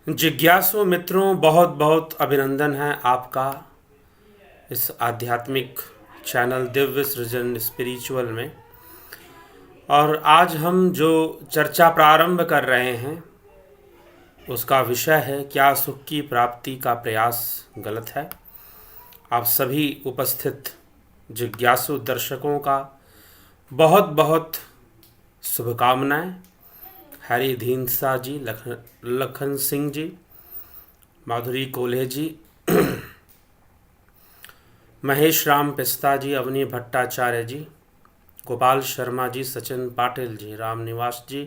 जिज्ञासु मित्रों, बहुत बहुत अभिनंदन है आपका इस आध्यात्मिक चैनल दिव्य सृजन स्पिरिचुअल में। और आज हम जो चर्चा प्रारंभ कर रहे हैं उसका विषय है, क्या सुख की प्राप्ति का प्रयास गलत है। आप सभी उपस्थित जिज्ञासु दर्शकों का बहुत बहुत शुभकामनाएं। हरि धीनसा जी, लखन सिंह जी, माधुरी कोल्हे जी, महेश राम पिस्ता जी, अवनी भट्टाचार्य जी, गोपाल शर्मा जी, सचिन पाटिल जी, राम निवास जी,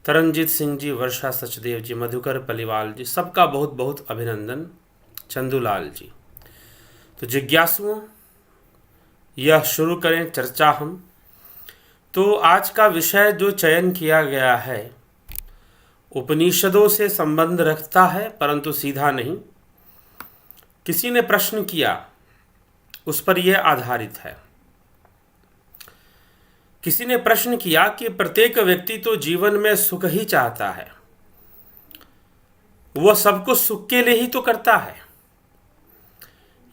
तरनजीत सिंह जी, वर्षा सचदेव जी, मधुकर पलिवाल जी, सबका बहुत बहुत अभिनंदन। चंदूलाल जी। तो जिज्ञासुओं, यह शुरू करें चर्चा हम। तो आज का विषय जो चयन किया गया है उपनिषदों से संबंध रखता है, परंतु सीधा नहीं। किसी ने प्रश्न किया, उस पर यह आधारित है। किसी ने प्रश्न किया कि प्रत्येक व्यक्ति तो जीवन में सुख ही चाहता है, वह सब कुछ सुख के लिए ही तो करता है।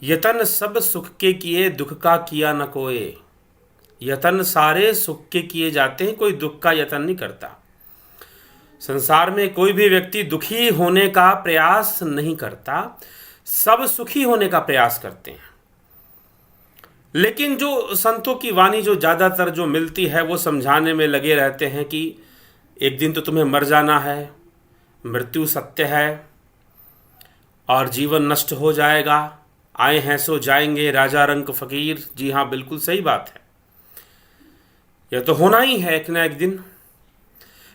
यतन सब सुख के किए, दुख का किया न कोई। यतन सारे सुख के किए जाते हैं, कोई दुख का यतन नहीं करता। संसार में कोई भी व्यक्ति दुखी होने का प्रयास नहीं करता, सब सुखी होने का प्रयास करते हैं। लेकिन जो संतों की वाणी जो ज़्यादातर जो मिलती है वो समझाने में लगे रहते हैं कि एक दिन तो तुम्हें मर जाना है, मृत्यु सत्य है और जीवन नष्ट हो जाएगा, आए हैं सो जाएंगे, राजा रंक फकीर। जी हाँ, बिल्कुल सही बात है, यह तो होना ही है एक ना एक दिन।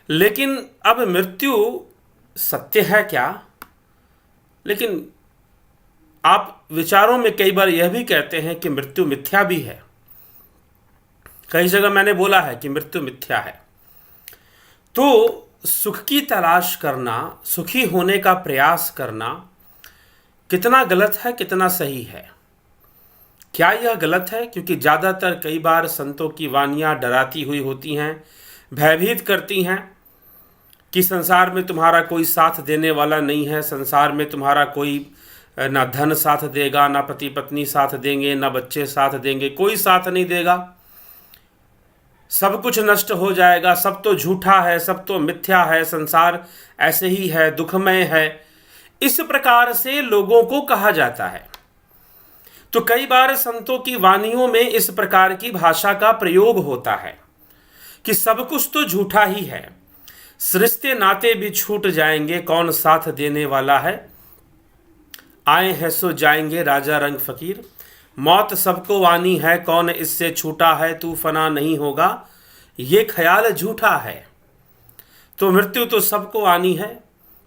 लेकिन अब मृत्यु सत्य है क्या? लेकिन आप विचारों में कई बार यह भी कहते हैं कि मृत्यु मिथ्या भी है। कई जगह मैंने बोला है कि मृत्यु मिथ्या है। तो सुख की तलाश करना, सुखी होने का प्रयास करना कितना गलत है, कितना सही है? क्या यह गलत है? क्योंकि ज़्यादातर कई बार संतों की वानियाँ डराती हुई होती हैं, भयभीत करती हैं कि संसार में तुम्हारा कोई साथ देने वाला नहीं है, संसार में तुम्हारा कोई ना धन साथ देगा, ना पति पत्नी साथ देंगे, ना बच्चे साथ देंगे, कोई साथ नहीं देगा, सब कुछ नष्ट हो जाएगा, सब तो झूठा है, सब तो मिथ्या है, संसार ऐसे ही है, दुखमय है। इस प्रकार से लोगों को कहा जाता है। तो कई बार संतों की वाणियों में इस प्रकार की भाषा का प्रयोग होता है कि सब कुछ तो झूठा ही है, रिश्ते नाते भी छूट जाएंगे, कौन साथ देने वाला है, आए हैं सो जाएंगे, राजा रंग फकीर। मौत सबको आनी है, कौन इससे छूटा है, तू फना नहीं होगा, ये ख्याल झूठा है। तो मृत्यु तो सबको आनी है,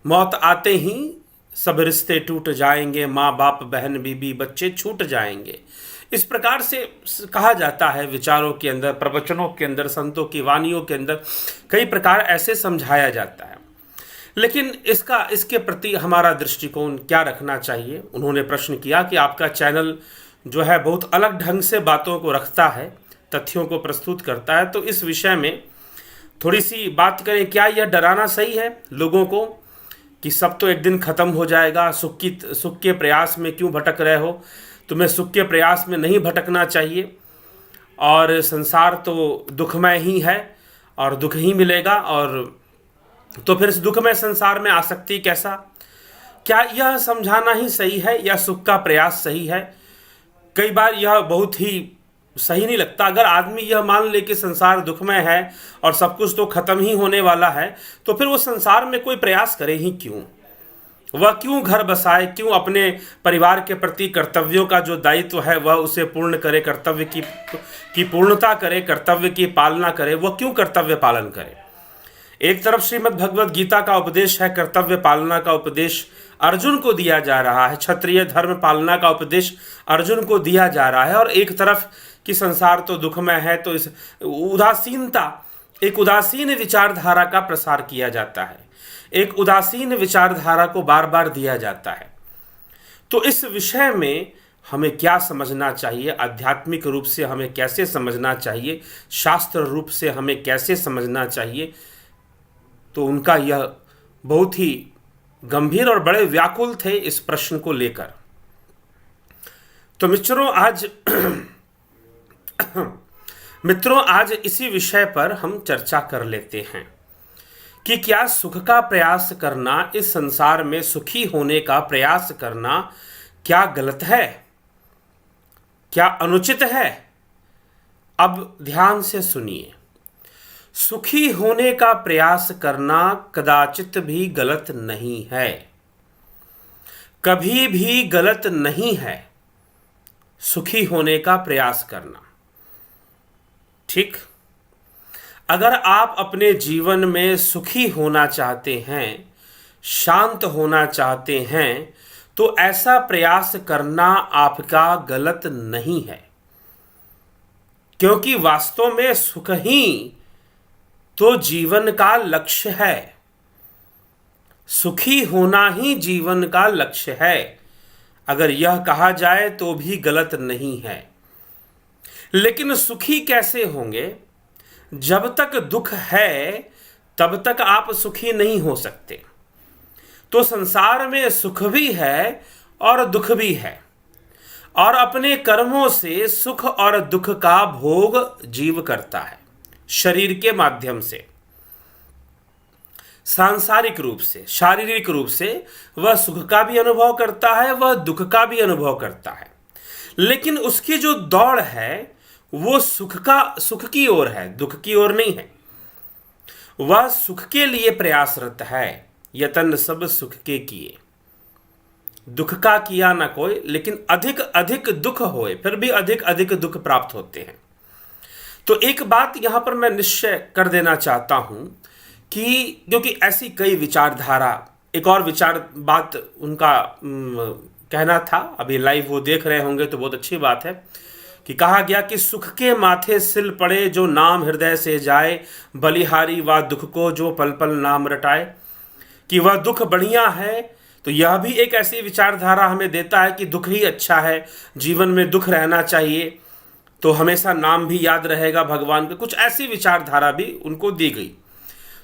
मौत आते ही सब रिश्ते टूट जाएंगे, माँ बाप बहन बीबी बच्चे छूट जाएंगे। इस प्रकार से कहा जाता है विचारों के अंदर, प्रवचनों के अंदर, संतों की वाणियों के अंदर कई प्रकार ऐसे समझाया जाता है। लेकिन इसके प्रति हमारा दृष्टिकोण क्या रखना चाहिए? उन्होंने प्रश्न किया कि आपका चैनल जो है बहुत अलग ढंग से बातों को रखता है, तथ्यों को प्रस्तुत करता है, तो इस विषय में थोड़ी सी बात करें। क्या यह डराना सही है लोगों को कि सब तो एक दिन खत्म हो जाएगा, सुख के प्रयास में क्यों भटक रहे हो? तुम्हें सुख के प्रयास में नहीं भटकना चाहिए, और संसार तो दुखमय ही है और दुख ही मिलेगा, और तो फिर इस दुखमय संसार में आसक्ति कैसा? क्या यह समझाना ही सही है या सुख का प्रयास सही है? कई बार यह बहुत ही सही नहीं लगता। अगर आदमी यह मान ले कि संसार दुखमय है और सब कुछ तो खत्म ही होने वाला है, तो फिर वो संसार में कोई प्रयास करे ही क्यों? वह क्यों घर बसाए, क्यों अपने परिवार के प्रति कर्तव्यों का जो दायित्व है वह उसे पूर्ण करे, कर्तव्य की पूर्णता करे, कर्तव्य की पालना करे, वह क्यों कर्तव्य पालन करे? एक तरफ श्रीमद् भगवद गीता का उपदेश है, कर्तव्य पालना का उपदेश अर्जुन को दिया जा रहा है, क्षत्रिय धर्म पालना का उपदेश अर्जुन को दिया जा रहा है, और एक तरफ कि संसार तो दुखमय है, तो इस एक उदासीन विचारधारा का प्रसार किया जाता है, एक उदासीन विचारधारा को बार बार दिया जाता है। तो इस विषय में हमें क्या समझना चाहिए, आध्यात्मिक रूप से हमें कैसे समझना चाहिए, शास्त्र रूप से हमें कैसे समझना चाहिए, तो उनका यह बहुत ही गंभीर और बड़े व्याकुल थे इस प्रश्न को लेकर। तो मित्रों आज इसी विषय पर हम चर्चा कर लेते हैं कि क्या सुख का प्रयास करना, इस संसार में सुखी होने का प्रयास करना क्या गलत है, क्या अनुचित है। अब ध्यान से सुनिए, सुखी होने का प्रयास करना कदाचित भी गलत नहीं है, कभी भी गलत नहीं है सुखी होने का प्रयास करना। ठीक, अगर आप अपने जीवन में सुखी होना चाहते हैं, शांत होना चाहते हैं, तो ऐसा प्रयास करना आपका गलत नहीं है, क्योंकि वास्तव में सुख ही तो जीवन का लक्ष्य है। सुखी होना ही जीवन का लक्ष्य है, अगर यह कहा जाए तो भी गलत नहीं है। लेकिन सुखी कैसे होंगे? जब तक दुख है तब तक आप सुखी नहीं हो सकते। तो संसार में सुख भी है और दुख भी है, और अपने कर्मों से सुख और दुख का भोग जीव करता है, शरीर के माध्यम से, सांसारिक रूप से, शारीरिक रूप से वह सुख का भी अनुभव करता है, वह दुख का भी अनुभव करता है। लेकिन उसकी जो दौड़ है वो सुख की ओर है, दुख की ओर नहीं है। वह सुख के लिए प्रयासरत है। यतन सब सुख के किए, दुख का किया ना कोई, लेकिन अधिक अधिक दुख होए, फिर भी अधिक अधिक दुख प्राप्त होते हैं। तो एक बात यहां पर मैं निश्चय कर देना चाहता हूं कि क्योंकि ऐसी कई विचारधारा, एक और विचार बात उनका कहना था, अभी लाइव वो देख रहे होंगे तो बहुत अच्छी बात है, कि कहा गया कि सुख के माथे सिल पड़े जो नाम हृदय से जाए, बलिहारी व दुख को जो पल पल नाम रटाए। कि वह दुख बढ़िया है, तो यह भी एक ऐसी विचारधारा हमें देता है कि दुख ही अच्छा है, जीवन में दुख रहना चाहिए, तो हमेशा नाम भी याद रहेगा भगवान का। कुछ ऐसी विचारधारा भी उनको दी गई।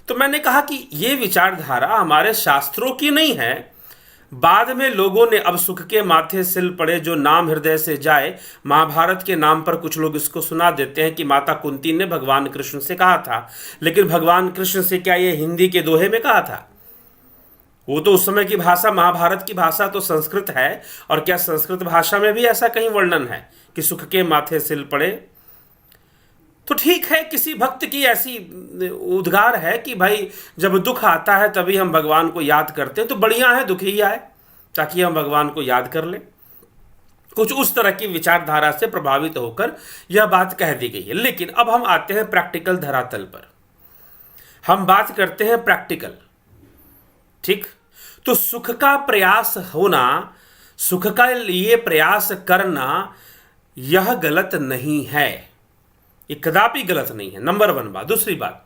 तो मैंने कहा कि ये विचारधारा हमारे शास्त्रों की नहीं है। बाद में लोगों ने, अब सुख के माथे सिल पड़े जो नाम हृदय से जाए, महाभारत के नाम पर कुछ लोग इसको सुना देते हैं कि माता कुंती ने भगवान कृष्ण से कहा था। लेकिन भगवान कृष्ण से क्या ये हिंदी के दोहे में कहा था? वो तो उस समय की भाषा, महाभारत की भाषा तो संस्कृत है, और क्या संस्कृत भाषा में भी ऐसा कहीं वर्णन है कि सुख के माथे सिल पड़े? तो ठीक है, किसी भक्त की ऐसी उद्गार है कि भाई जब दुख आता है तभी हम भगवान को याद करते हैं, तो बढ़िया है दुख ही आए ताकि हम भगवान को याद कर लें। कुछ उस तरह की विचारधारा से प्रभावित होकर यह बात कह दी गई है। लेकिन अब हम आते हैं प्रैक्टिकल धरातल पर, हम बात करते हैं प्रैक्टिकल। ठीक, तो सुख का प्रयास होना, सुख का लिए प्रयास करना, यह गलत नहीं है, ये कदापि गलत नहीं है। नंबर 1 बात। दूसरी बात,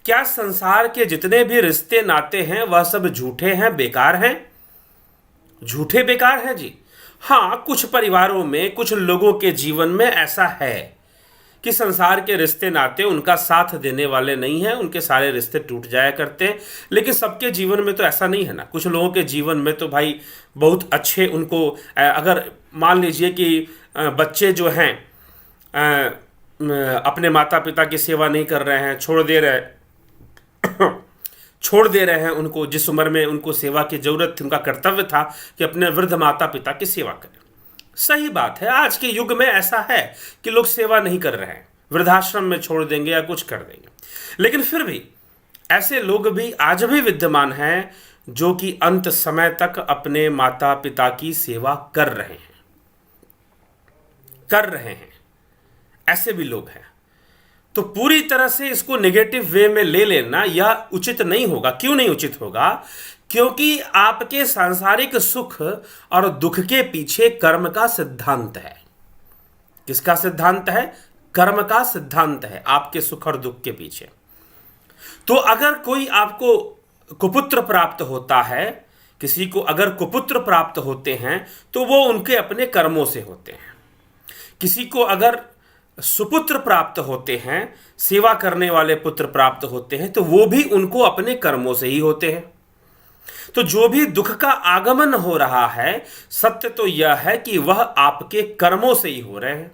क्या संसार के जितने भी रिश्ते नाते हैं वह सब झूठे हैं, बेकार हैं? झूठे बेकार हैं जी। हाँ, कुछ परिवारों में, कुछ लोगों के जीवन में ऐसा है कि संसार के रिश्ते नाते उनका साथ देने वाले नहीं हैं, उनके सारे रिश्ते टूट जाया करते हैं। लेकिन सबके जीवन में तो ऐसा नहीं है ना। कुछ लोगों के जीवन में तो भाई बहुत अच्छे, उनको अगर मान लीजिए कि बच्चे जो हैं अपने माता पिता की सेवा नहीं कर रहे हैं, छोड़ दे रहे हैं उनको, जिस उम्र में उनको सेवा की जरूरत थी, उनका कर्तव्य था कि अपने वृद्ध माता पिता की सेवा करें। सही बात है, आज के युग में ऐसा है कि लोग सेवा नहीं कर रहे हैं, वृद्धाश्रम में छोड़ देंगे या कुछ कर देंगे। लेकिन फिर भी ऐसे लोग भी आज भी विद्यमान हैं जो कि अंत समय तक अपने माता पिता की सेवा कर रहे हैं। ऐसे भी लोग हैं। तो पूरी तरह से इसको नेगेटिव वे में ले लेना यह उचित नहीं होगा। क्यों नहीं उचित होगा? क्योंकि आपके सांसारिक सुख और दुख के पीछे कर्म का सिद्धांत है। किसका सिद्धांत है? कर्म का सिद्धांत है आपके सुख और दुख के पीछे। तो अगर कोई आपको कुपुत्र प्राप्त होता है, किसी को अगर कुपुत्र प्राप्त होते हैं तो वो उनके अपने कर्मों से होते हैं। किसी को अगर सुपुत्र प्राप्त होते हैं, सेवा करने वाले पुत्र प्राप्त होते हैं, तो वो भी उनको अपने कर्मों से ही होते हैं। तो जो भी दुख का आगमन हो रहा है, सत्य तो यह है कि वह आपके कर्मों से ही हो रहे हैं।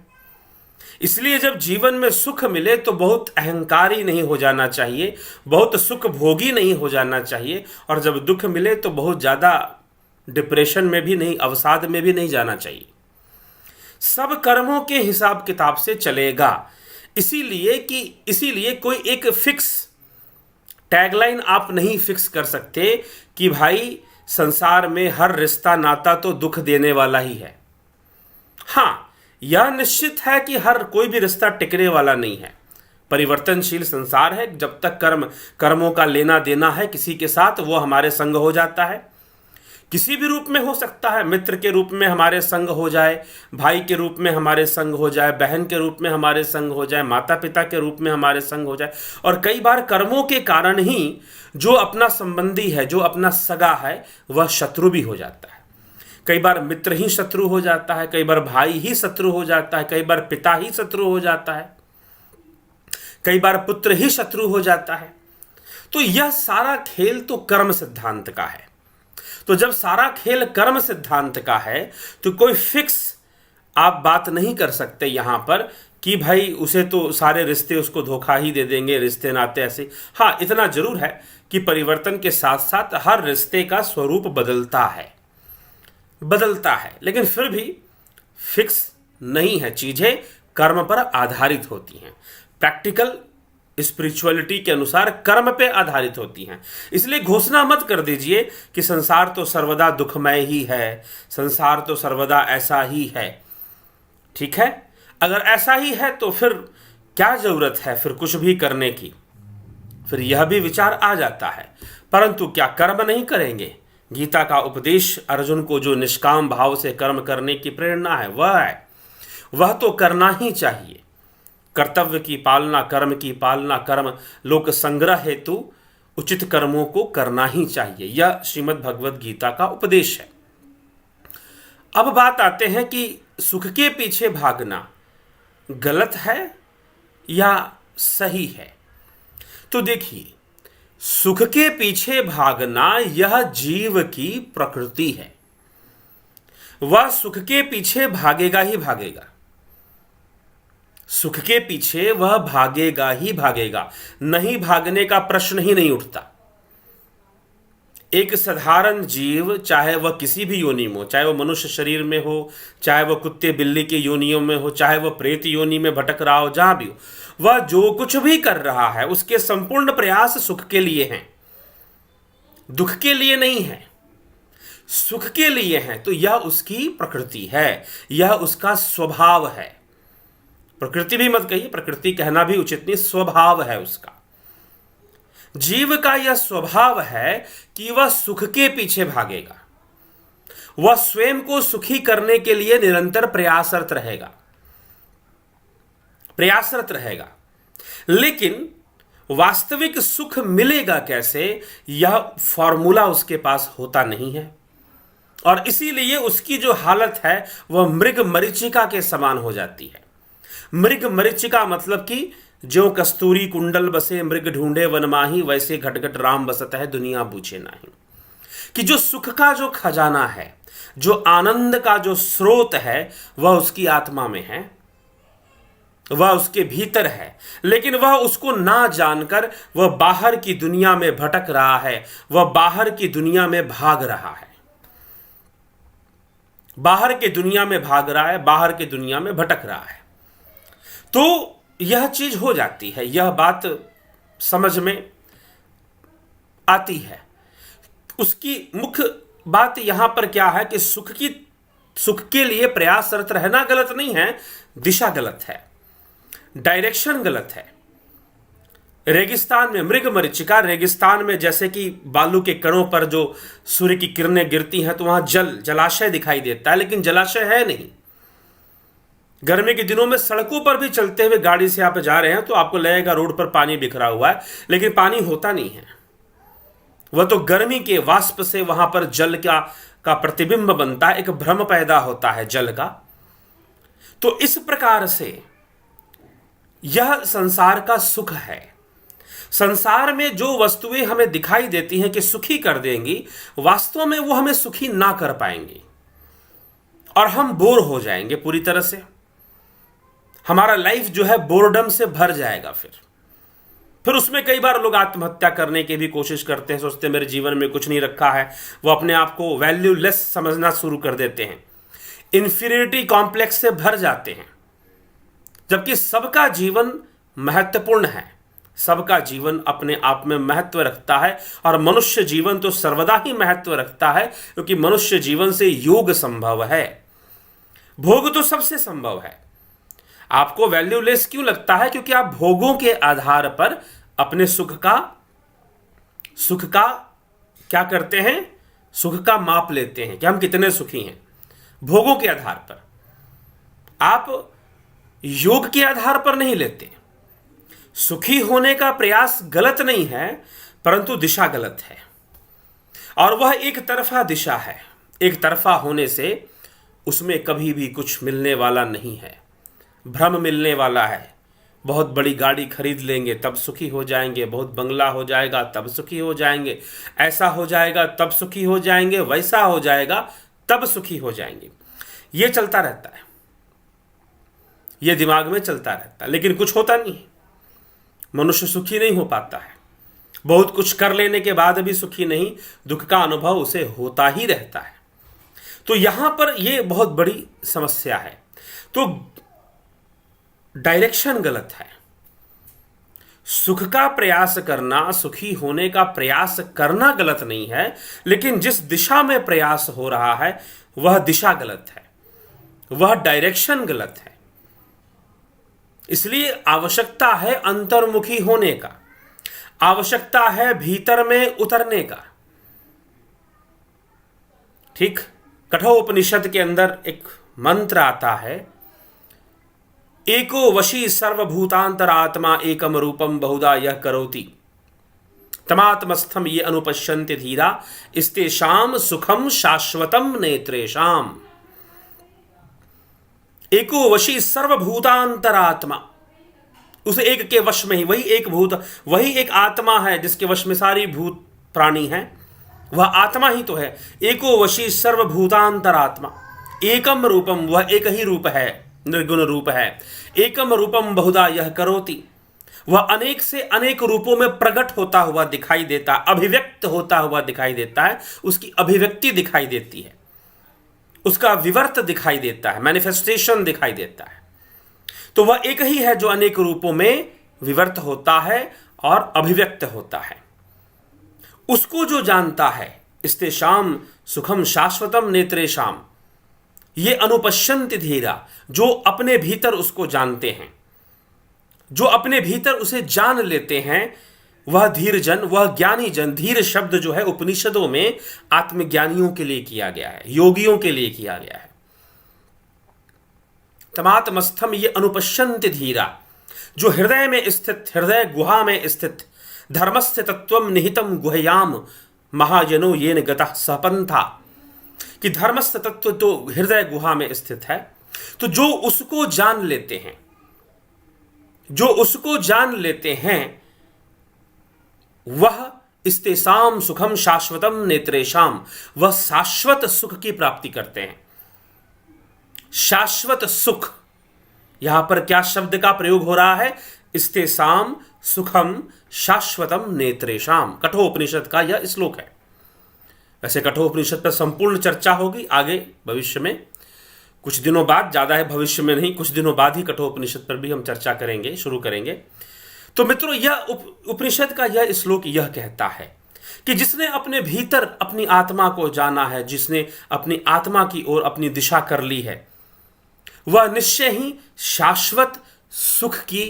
इसलिए जब जीवन में सुख मिले तो बहुत अहंकारी नहीं हो जाना चाहिए, बहुत सुख भोगी नहीं हो जाना चाहिए, और जब दुख मिले तो बहुत ज़्यादा डिप्रेशन में भी नहीं, अवसाद में भी नहीं जाना चाहिए। सब कर्मों के हिसाब किताब से चलेगा। इसीलिए कोई एक फिक्स टैगलाइन आप नहीं फिक्स कर सकते कि भाई संसार में हर रिश्ता नाता तो दुख देने वाला ही है। हाँ, यह निश्चित है कि हर कोई भी रिश्ता टिकने वाला नहीं है। परिवर्तनशील संसार है। जब तक कर्मों का लेना देना है किसी के साथ, वो हमारे संग हो जाता है। किसी भी रूप में हो सकता है, मित्र के रूप में हमारे संग हो जाए, भाई के रूप में हमारे संग हो जाए, बहन के रूप में हमारे संग हो जाए, माता पिता के रूप में हमारे संग हो जाए। और कई बार कर्मों के कारण ही जो अपना संबंधी है, जो अपना सगा है, वह शत्रु भी हो जाता है। कई बार मित्र ही शत्रु हो जाता है, कई बार भाई ही शत्रु हो जाता है, कई बार पिता ही शत्रु हो जाता है, कई बार पुत्र ही शत्रु हो जाता है। तो यह सारा खेल तो कर्म सिद्धांत का है। तो जब सारा खेल कर्म सिद्धांत का है तो कोई फिक्स आप बात नहीं कर सकते यहां पर कि भाई उसे तो सारे रिश्ते उसको धोखा ही दे देंगे, रिश्ते नाते ऐसे। हाँ, इतना जरूर है कि परिवर्तन के साथ साथ हर रिश्ते का स्वरूप बदलता है, लेकिन फिर भी फिक्स नहीं है। चीजें कर्म पर आधारित होती हैं। प्रैक्टिकल स्पिरिचुअलिटी के अनुसार कर्म पे आधारित होती हैं। इसलिए घोषणा मत कर दीजिए कि संसार तो सर्वदा दुखमय ही है, संसार तो सर्वदा ऐसा ही है। ठीक है, अगर ऐसा ही है तो फिर क्या जरूरत है फिर कुछ भी करने की। फिर यह भी विचार आ जाता है, परंतु क्या कर्म नहीं करेंगे? गीता का उपदेश अर्जुन को जो निष्काम भाव से कर्म करने की प्रेरणा है वह तो करना ही चाहिए। कर्तव्य की पालना, कर्म की पालना, कर्म लोक संग्रह हेतु उचित कर्मों को करना ही चाहिए। यह श्रीमद् भगवद गीता का उपदेश है। अब बात आते हैं कि सुख के पीछे भागना गलत है या सही है। तो देखिए, सुख के पीछे भागना यह जीव की प्रकृति है। वह सुख के पीछे भागेगा ही भागेगा, सुख के पीछे वह भागेगा ही भागेगा, नहीं भागने का प्रश्न ही नहीं उठता। एक साधारण जीव, चाहे वह किसी भी योनि में हो, चाहे वह मनुष्य शरीर में हो, चाहे वह कुत्ते बिल्ली के योनियों में हो, चाहे वह प्रेत योनि में भटक रहा हो, जहां भी हो, वह जो कुछ भी कर रहा है उसके संपूर्ण प्रयास सुख के लिए हैं, दुख के लिए नहीं है, सुख के लिए हैं। तो यह उसकी प्रकृति है, यह उसका स्वभाव है। प्रकृति भी मत कहिए, प्रकृति कहना भी उचित नहीं, स्वभाव है उसका। जीव का यह स्वभाव है कि वह सुख के पीछे भागेगा, वह स्वयं को सुखी करने के लिए निरंतर प्रयासरत रहेगा। लेकिन वास्तविक सुख मिलेगा कैसे, यह फॉर्मूला उसके पास होता नहीं है। और इसीलिए उसकी जो हालत है वह मृग मरीचिका के समान हो जाती है। मृग मरीचिका मतलब कि जो कस्तूरी कुंडल बसे मृग ढूंढे वन माही, वैसे घटघट राम बसत है दुनिया बूझे नाही। कि जो सुख का जो खजाना है, जो आनंद का जो स्रोत है, वह उसकी आत्मा में है, वह उसके भीतर है। लेकिन वह उसको ना जानकर वह बाहर की दुनिया में भटक रहा है, वह बाहर की दुनिया में भाग रहा है, बाहर की दुनिया में भाग रहा है, बाहर की दुनिया में भटक रहा है। तो यह चीज हो जाती है, यह बात समझ में आती है। उसकी मुख्य बात यहां पर क्या है कि सुख के लिए प्रयासरत रहना गलत नहीं है, दिशा गलत है, डायरेक्शन गलत है। रेगिस्तान में मृग मरीचिका, रेगिस्तान में जैसे कि बालू के कणों पर जो सूर्य की किरणें गिरती हैं तो वहां जलाशय दिखाई देता है, लेकिन जलाशय है नहीं। गर्मी के दिनों में सड़कों पर भी चलते हुए गाड़ी से आप जा रहे हैं तो आपको लगेगा रोड पर पानी बिखरा हुआ है, लेकिन पानी होता नहीं है। वह तो गर्मी के वाष्प से वहां पर जल का प्रतिबिंब बनता है, एक भ्रम पैदा होता है जल का। तो इस प्रकार से यह संसार का सुख है। संसार में जो वस्तुएं हमें दिखाई देती हैं कि सुखी कर देंगी, वास्तव में वो हमें सुखी ना कर पाएंगी और हम बोर हो जाएंगे पूरी तरह से। हमारा लाइफ जो है बोर्डम से भर जाएगा। फिर उसमें कई बार लोग आत्महत्या करने की भी कोशिश करते हैं, सोचते हैं मेरे जीवन में कुछ नहीं रखा है। वो अपने आप को वैल्यूलेस समझना शुरू कर देते हैं, इंफीरियरिटी कॉम्प्लेक्स से भर जाते हैं। जबकि सबका जीवन महत्वपूर्ण है, सबका जीवन अपने आप में महत्व रखता है और मनुष्य जीवन तो सर्वदा ही महत्व रखता है, क्योंकि मनुष्य जीवन से योग संभव है, भोग तो सबसे संभव है। आपको वैल्यूलेस क्यों लगता है? क्योंकि आप भोगों के आधार पर अपने सुख का क्या करते हैं? सुख का माप लेते हैं कि हम कितने सुखी हैं, भोगों के आधार पर। आप योग के आधार पर नहीं लेते। सुखी होने का प्रयास गलत नहीं है, परंतु दिशा गलत है और वह एक तरफा दिशा है। एक तरफा होने से उसमें कभी भी कुछ मिलने वाला नहीं है, भ्रम मिलने वाला है। बहुत बड़ी गाड़ी खरीद लेंगे तब सुखी हो जाएंगे, बहुत बंगला हो जाएगा तब सुखी हो जाएंगे, ऐसा हो जाएगा तब सुखी हो जाएंगे, वैसा हो जाएगा तब सुखी हो जाएंगे। ये चलता रहता है, ये दिमाग में चलता रहता है, लेकिन कुछ होता नहीं है। मनुष्य सुखी नहीं हो पाता है, बहुत कुछ कर लेने के बाद भी सुखी नहीं, दुख का अनुभव उसे होता ही रहता है। तो यहां पर यह बहुत बड़ी समस्या है। तो डायरेक्शन गलत है। सुख का प्रयास करना, सुखी होने का प्रयास करना गलत नहीं है, लेकिन जिस दिशा में प्रयास हो रहा है वह दिशा गलत है, वह डायरेक्शन गलत है। इसलिए आवश्यकता है अंतर्मुखी होने का, आवश्यकता है भीतर में उतरने का। ठीक, कठोपनिषद के अंदर एक मंत्र आता है, एको वशी सर्वभूतांतरात्मा एकम रूपम बहुधा यह करोति तमात्मस्थम ये अनुपश्यन्ति धीरा इस्तेषाम सुखम शाश्वतम नेत्रेषाम। एको वशी सर्वभूतांतरात्मा, उस एक के वश में ही, वही एक भूत, वही एक आत्मा है जिसके वश में सारी भूत प्राणी हैं, वह आत्मा ही तो है। एको वशी सर्वभूतांतरात्मा, एकम रूपम, वह एक ही रूप है, निर्गुण रूप है। एकम रूपम बहुधा यह करोति, वह अनेक से अनेक रूपों में प्रकट होता हुआ दिखाई देता, अभिव्यक्त होता हुआ दिखाई देता है, उसकी अभिव्यक्ति दिखाई देती है, उसका विवर्त दिखाई देता है, मैनिफेस्टेशन दिखाई देता है। तो वह एक ही है जो अनेक रूपों में विवर्त होता है और अभिव्यक्त होता है। उसको जो जानता है, इस्तेषाम सुखम शाश्वतम नेत्रेषाम, ये अनुपश्यन्ति धीरा, जो अपने भीतर उसको जानते हैं, जो अपने भीतर उसे जान लेते हैं, वह धीर जन, वह ज्ञानी जन। धीर शब्द जो है उपनिषदों में आत्मज्ञानियों के लिए किया गया है, योगियों के लिए किया गया है। तमात्मस्थम ये अनुपश्यन्ति धीरा, जो हृदय में स्थित, हृदय गुहा में स्थित, धर्मस्य तत्वम निहितम गुहयाम महाजनो येन गतः सपंथा, कि धर्मस्य तत्व तो हृदय गुहा में स्थित है। तो जो उसको जान लेते हैं, जो उसको जान लेते हैं, वह इस्तेषाम सुखम शाश्वतम नेत्रेषाम, वह शाश्वत सुख की प्राप्ति करते हैं। शाश्वत सुख, यहां पर क्या शब्द का प्रयोग हो रहा है? इस्तेषाम सुखम शाश्वतम नेत्रेषाम, कठोपनिषद का यह श्लोक है। वैसे कठोपनिषद पर संपूर्ण चर्चा होगी आगे भविष्य में, कुछ दिनों बाद, ज्यादा है भविष्य में नहीं, कुछ दिनों बाद ही कठोपनिषद पर भी हम चर्चा करेंगे, शुरू करेंगे। तो मित्रों, यह उपनिषद का यह श्लोक यह कहता है कि जिसने अपने भीतर अपनी आत्मा को जाना है, जिसने अपनी आत्मा की ओर अपनी दिशा कर ली है, वह निश्चय ही शाश्वत सुख की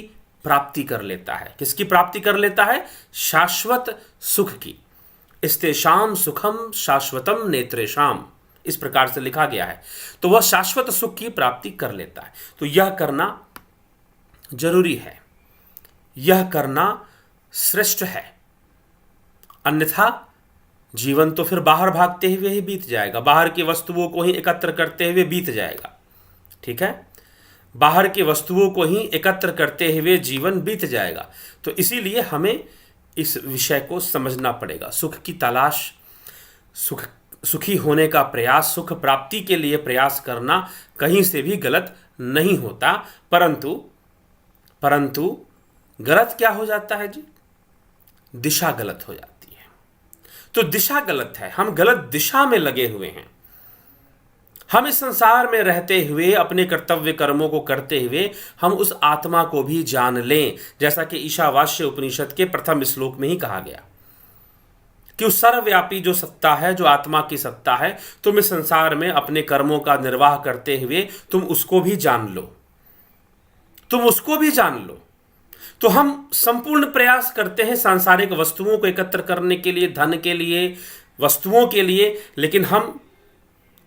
प्राप्ति कर लेता है। किसकी प्राप्ति कर लेता है? शाश्वत सुख की। इस्तेषाम सुखम शाश्वतम नेत्रेषाम, इस प्रकार से लिखा गया है। तो वह शाश्वत सुख की प्राप्ति कर लेता है। तो यह करना जरूरी है, यह करना श्रेष्ठ है, अन्यथा जीवन तो फिर बाहर भागते हुए ही बीत जाएगा, बाहर की वस्तुओं को ही एकत्र करते हुए बीत जाएगा। ठीक है, बाहर की वस्तुओं को ही एकत्र करते हुए जीवन बीत जाएगा। तो इसीलिए हमें इस विषय को समझना पड़ेगा। सुख की तलाश, सुखी होने का प्रयास, सुख प्राप्ति के लिए प्रयास करना कहीं से भी गलत नहीं होता, परंतु गलत क्या हो जाता है जी? दिशा गलत हो जाती है। तो दिशा गलत है, हम गलत दिशा में लगे हुए हैं। हम इस संसार में रहते हुए अपने कर्तव्य कर्मों को करते हुए हम उस आत्मा को भी जान लें, जैसा कि ईशावास्य उपनिषद के प्रथम श्लोक में ही कहा गया कि उस सर्वव्यापी जो सत्ता है, जो आत्मा की सत्ता है, तुम इस संसार में अपने कर्मों का निर्वाह करते हुए तुम उसको भी जान लो, तुम उसको भी जान लो। तो हम संपूर्ण प्रयास करते हैं सांसारिक वस्तुओं को एकत्र करने के लिए, धन के लिए, वस्तुओं के लिए, लेकिन हम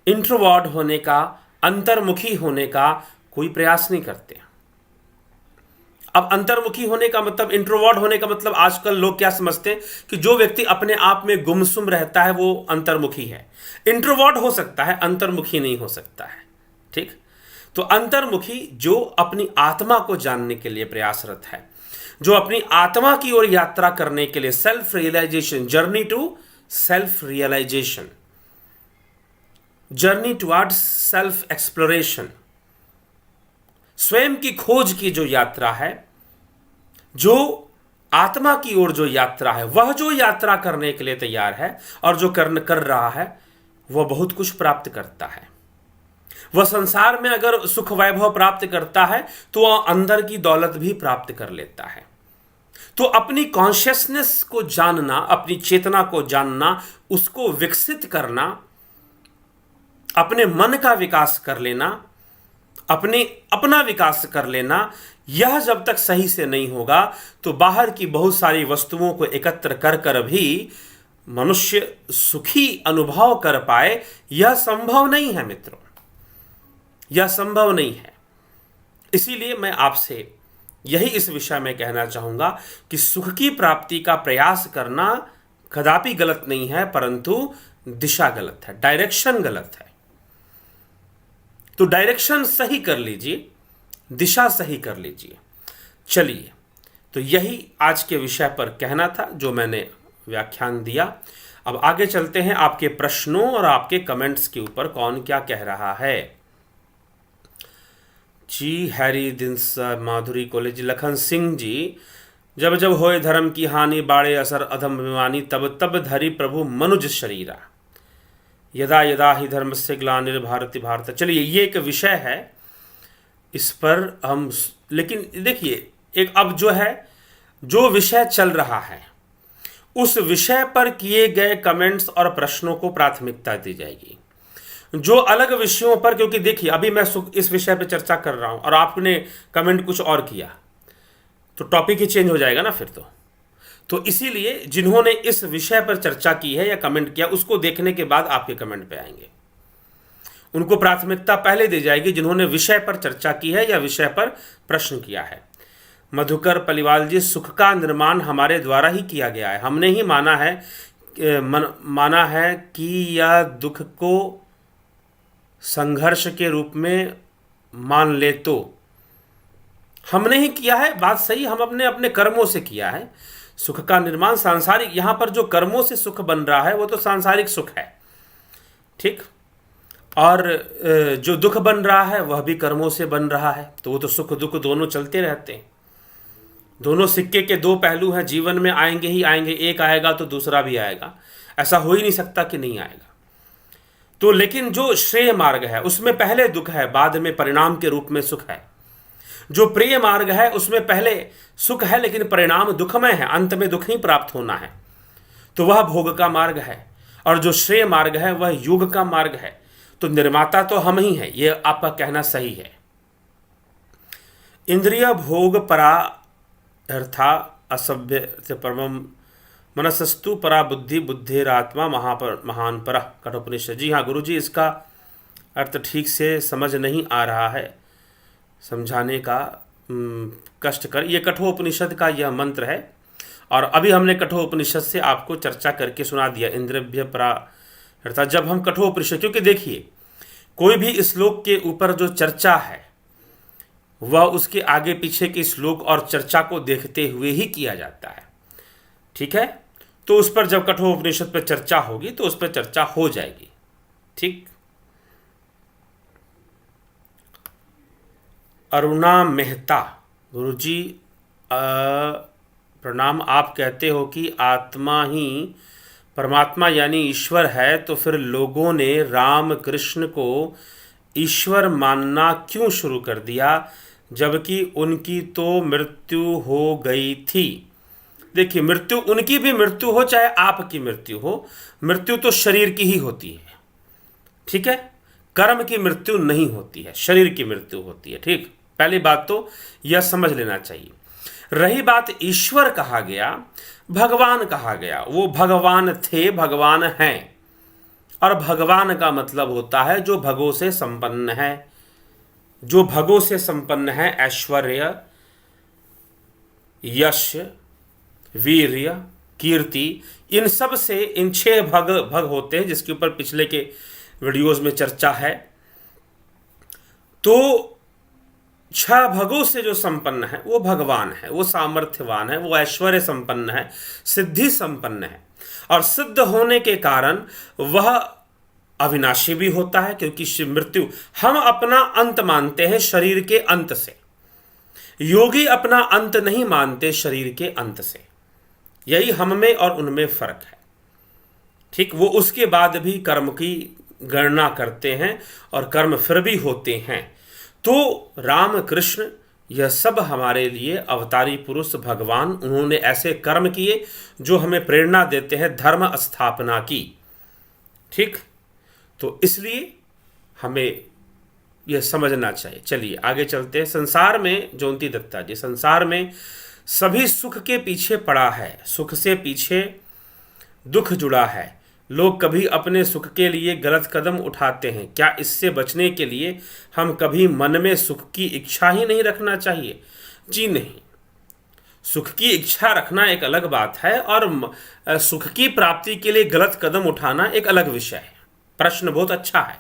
इंट्रोवर्ड होने का, अंतर्मुखी होने का कोई प्रयास नहीं करते। अब अंतर्मुखी होने का मतलब, इंट्रोवर्ड होने का मतलब आजकल लोग क्या समझते हैं कि जो व्यक्ति अपने आप में गुमसुम रहता है वो अंतर्मुखी है। इंट्रोवर्ड हो सकता है, अंतर्मुखी नहीं हो सकता है। ठीक? तो अंतर्मुखी जो अपनी आत्मा को जानने के लिए प्रयासरत है, जो अपनी आत्मा की ओर यात्रा करने के लिए, self realisation, journey to self realisation, journey towards self exploration, स्वयं की खोज की जो यात्रा है, जो आत्मा की ओर जो यात्रा है, वह जो यात्रा करने के लिए तैयार है और जो कर रहा है, वह बहुत कुछ प्राप्त करता है। वह संसार में अगर सुख वैभव प्राप्त करता है तो वह अंदर की दौलत भी प्राप्त कर लेता है। तो अपनी कॉन्शियसनेस को जानना, अपनी चेतना को जानना, उसको विकसित करना, अपने मन का विकास कर लेना, अपना विकास कर लेना, यह जब तक सही से नहीं होगा तो बाहर की बहुत सारी वस्तुओं को एकत्र कर कर भी मनुष्य सुखी अनुभव कर पाए, यह संभव नहीं है मित्रों, यह संभव नहीं है। इसीलिए मैं आपसे यही इस विषय में कहना चाहूंगा कि सुख की प्राप्ति का प्रयास करना कदापि गलत नहीं है, परंतु दिशा गलत है, डायरेक्शन गलत है। तो डायरेक्शन सही कर लीजिए, दिशा सही कर लीजिए। चलिए, तो यही आज के विषय पर कहना था जो मैंने व्याख्यान दिया। अब आगे चलते हैं आपके प्रश्नों और आपके कमेंट्स के ऊपर, कौन क्या कह रहा है। जी हैरी दिन्स माधुरी कॉलेज लखन सिंह जी, जब जब होए धर्म की हानि, बाड़े असर अधम अभिमानी, तब तब धरी प्रभु मनुज शरीरा, यदा यदा ही धर्म से ग्लानिर्भारति भारत। चलिए, ये एक विषय है, इस पर हम, लेकिन देखिए, एक अब जो है, जो विषय चल रहा है उस विषय पर किए गए कमेंट्स और प्रश्नों को प्राथमिकता दी जाएगी। जो अलग विषयों पर, क्योंकि देखिए अभी मैं इस विषय पर चर्चा कर रहा हूं और आपने कमेंट कुछ और किया तो टॉपिक ही चेंज हो जाएगा ना फिर तो इसीलिए जिन्होंने इस विषय पर चर्चा की है या कमेंट किया, उसको देखने के बाद आपके कमेंट पे आएंगे। उनको प्राथमिकता पहले दी जाएगी जिन्होंने विषय पर चर्चा की है या विषय पर प्रश्न किया है। मधुकर पलिवाल जी, सुख का निर्माण हमारे द्वारा ही किया गया है, हमने ही माना है कि यह दुख को संघर्ष के रूप में मान ले, तो हमने ही किया है। बात सही, हम अपने कर्मों से किया है। सुख का निर्माण सांसारिक, यहां पर जो कर्मों से सुख बन रहा है वो तो सांसारिक सुख है, ठीक, और जो दुख बन रहा है वह भी कर्मों से बन रहा है। तो वो तो सुख दुख दोनों चलते रहते हैं, दोनों सिक्के के दो पहलू हैं, जीवन में आएंगे ही आएंगे, एक आएगा तो दूसरा भी आएगा, ऐसा हो ही नहीं सकता कि नहीं आएगा। तो लेकिन जो श्रेय मार्ग है उसमें पहले दुख है, बाद में परिणाम के रूप में सुख है। जो प्रिय मार्ग है उसमें पहले सुख है लेकिन परिणाम दुखमय है, अंत में दुख ही प्राप्त होना है, तो वह भोग का मार्ग है। और जो श्रेय मार्ग है वह योग का मार्ग है। तो निर्माता तो हम ही हैं, यह आपका कहना सही है। इंद्रिय भोग परा अर्था असभ्य परमम मनसस्तु परा बुद्धि बुद्धिरात्मा महान पर कठोपनिषद। जी हाँ गुरु जी, इसका अर्थ ठीक से समझ नहीं आ रहा है, समझाने का कष्ट कर। ये कठोपनिषद का यह मंत्र है और अभी हमने कठोपनिषद से आपको चर्चा करके सुना दिया। इंद्रिय परा अर्थात जब हम कठोपनिषद, क्योंकि देखिए कोई भी श्लोक के ऊपर जो चर्चा है वह उसके आगे पीछे के श्लोक और चर्चा को देखते हुए ही किया जाता है, ठीक है, तो उस पर जब कठोपनिषद पर चर्चा होगी तो उस पर चर्चा हो जाएगी। ठीक। अरुणा मेहता, गुरुजी प्रणाम। आप कहते हो कि आत्मा ही परमात्मा यानी ईश्वर है, तो फिर लोगों ने राम कृष्ण को ईश्वर मानना क्यों शुरू कर दिया, जबकि उनकी तो मृत्यु हो गई थी। देखिए, मृत्यु, उनकी भी मृत्यु हो चाहे आपकी मृत्यु हो, मृत्यु तो शरीर की ही होती है। ठीक है, कर्म की मृत्यु नहीं होती है, शरीर की मृत्यु होती है। ठीक, पहली बात तो यह समझ लेना चाहिए। रही बात ईश्वर कहा गया, भगवान कहा गया, वो भगवान थे, भगवान हैं। और भगवान का मतलब होता है जो भगों से संपन्न है, जो भगों से संपन्न है, ऐश्वर्य, यश, वीर्य, कीर्ति, इन सब से, इन 6 भग होते हैं जिसके ऊपर पिछले के वीडियोस में चर्चा है। तो 6 भगों से जो संपन्न है वो भगवान है, वो सामर्थ्यवान है, वो ऐश्वर्य संपन्न है, सिद्धि संपन्न है। और सिद्ध होने के कारण वह अविनाशी भी होता है, क्योंकि मृत्यु हम अपना अंत मानते हैं शरीर के अंत से, योगी अपना अंत नहीं मानते शरीर के अंत से। यही हम में और उनमें फर्क है। ठीक, वो उसके बाद भी कर्म की गणना करते हैं और कर्म फिर भी होते हैं। तो राम कृष्ण यह सब हमारे लिए अवतारी पुरुष भगवान, उन्होंने ऐसे कर्म किए जो हमें प्रेरणा देते हैं धर्म स्थापना की। ठीक, तो इसलिए हमें यह समझना चाहिए। चलिए आगे चलते हैं। संसार में, जयंती दत्ता जी, संसार में सभी सुख के पीछे पड़ा है, सुख से पीछे दुख जुड़ा है। लोग कभी अपने सुख के लिए गलत कदम उठाते हैं। क्या इससे बचने के लिए हम कभी मन में सुख की इच्छा ही नहीं रखना चाहिए? जी नहीं, सुख की इच्छा रखना एक अलग बात है और सुख की प्राप्ति के लिए गलत कदम उठाना एक अलग विषय है। प्रश्न बहुत अच्छा है।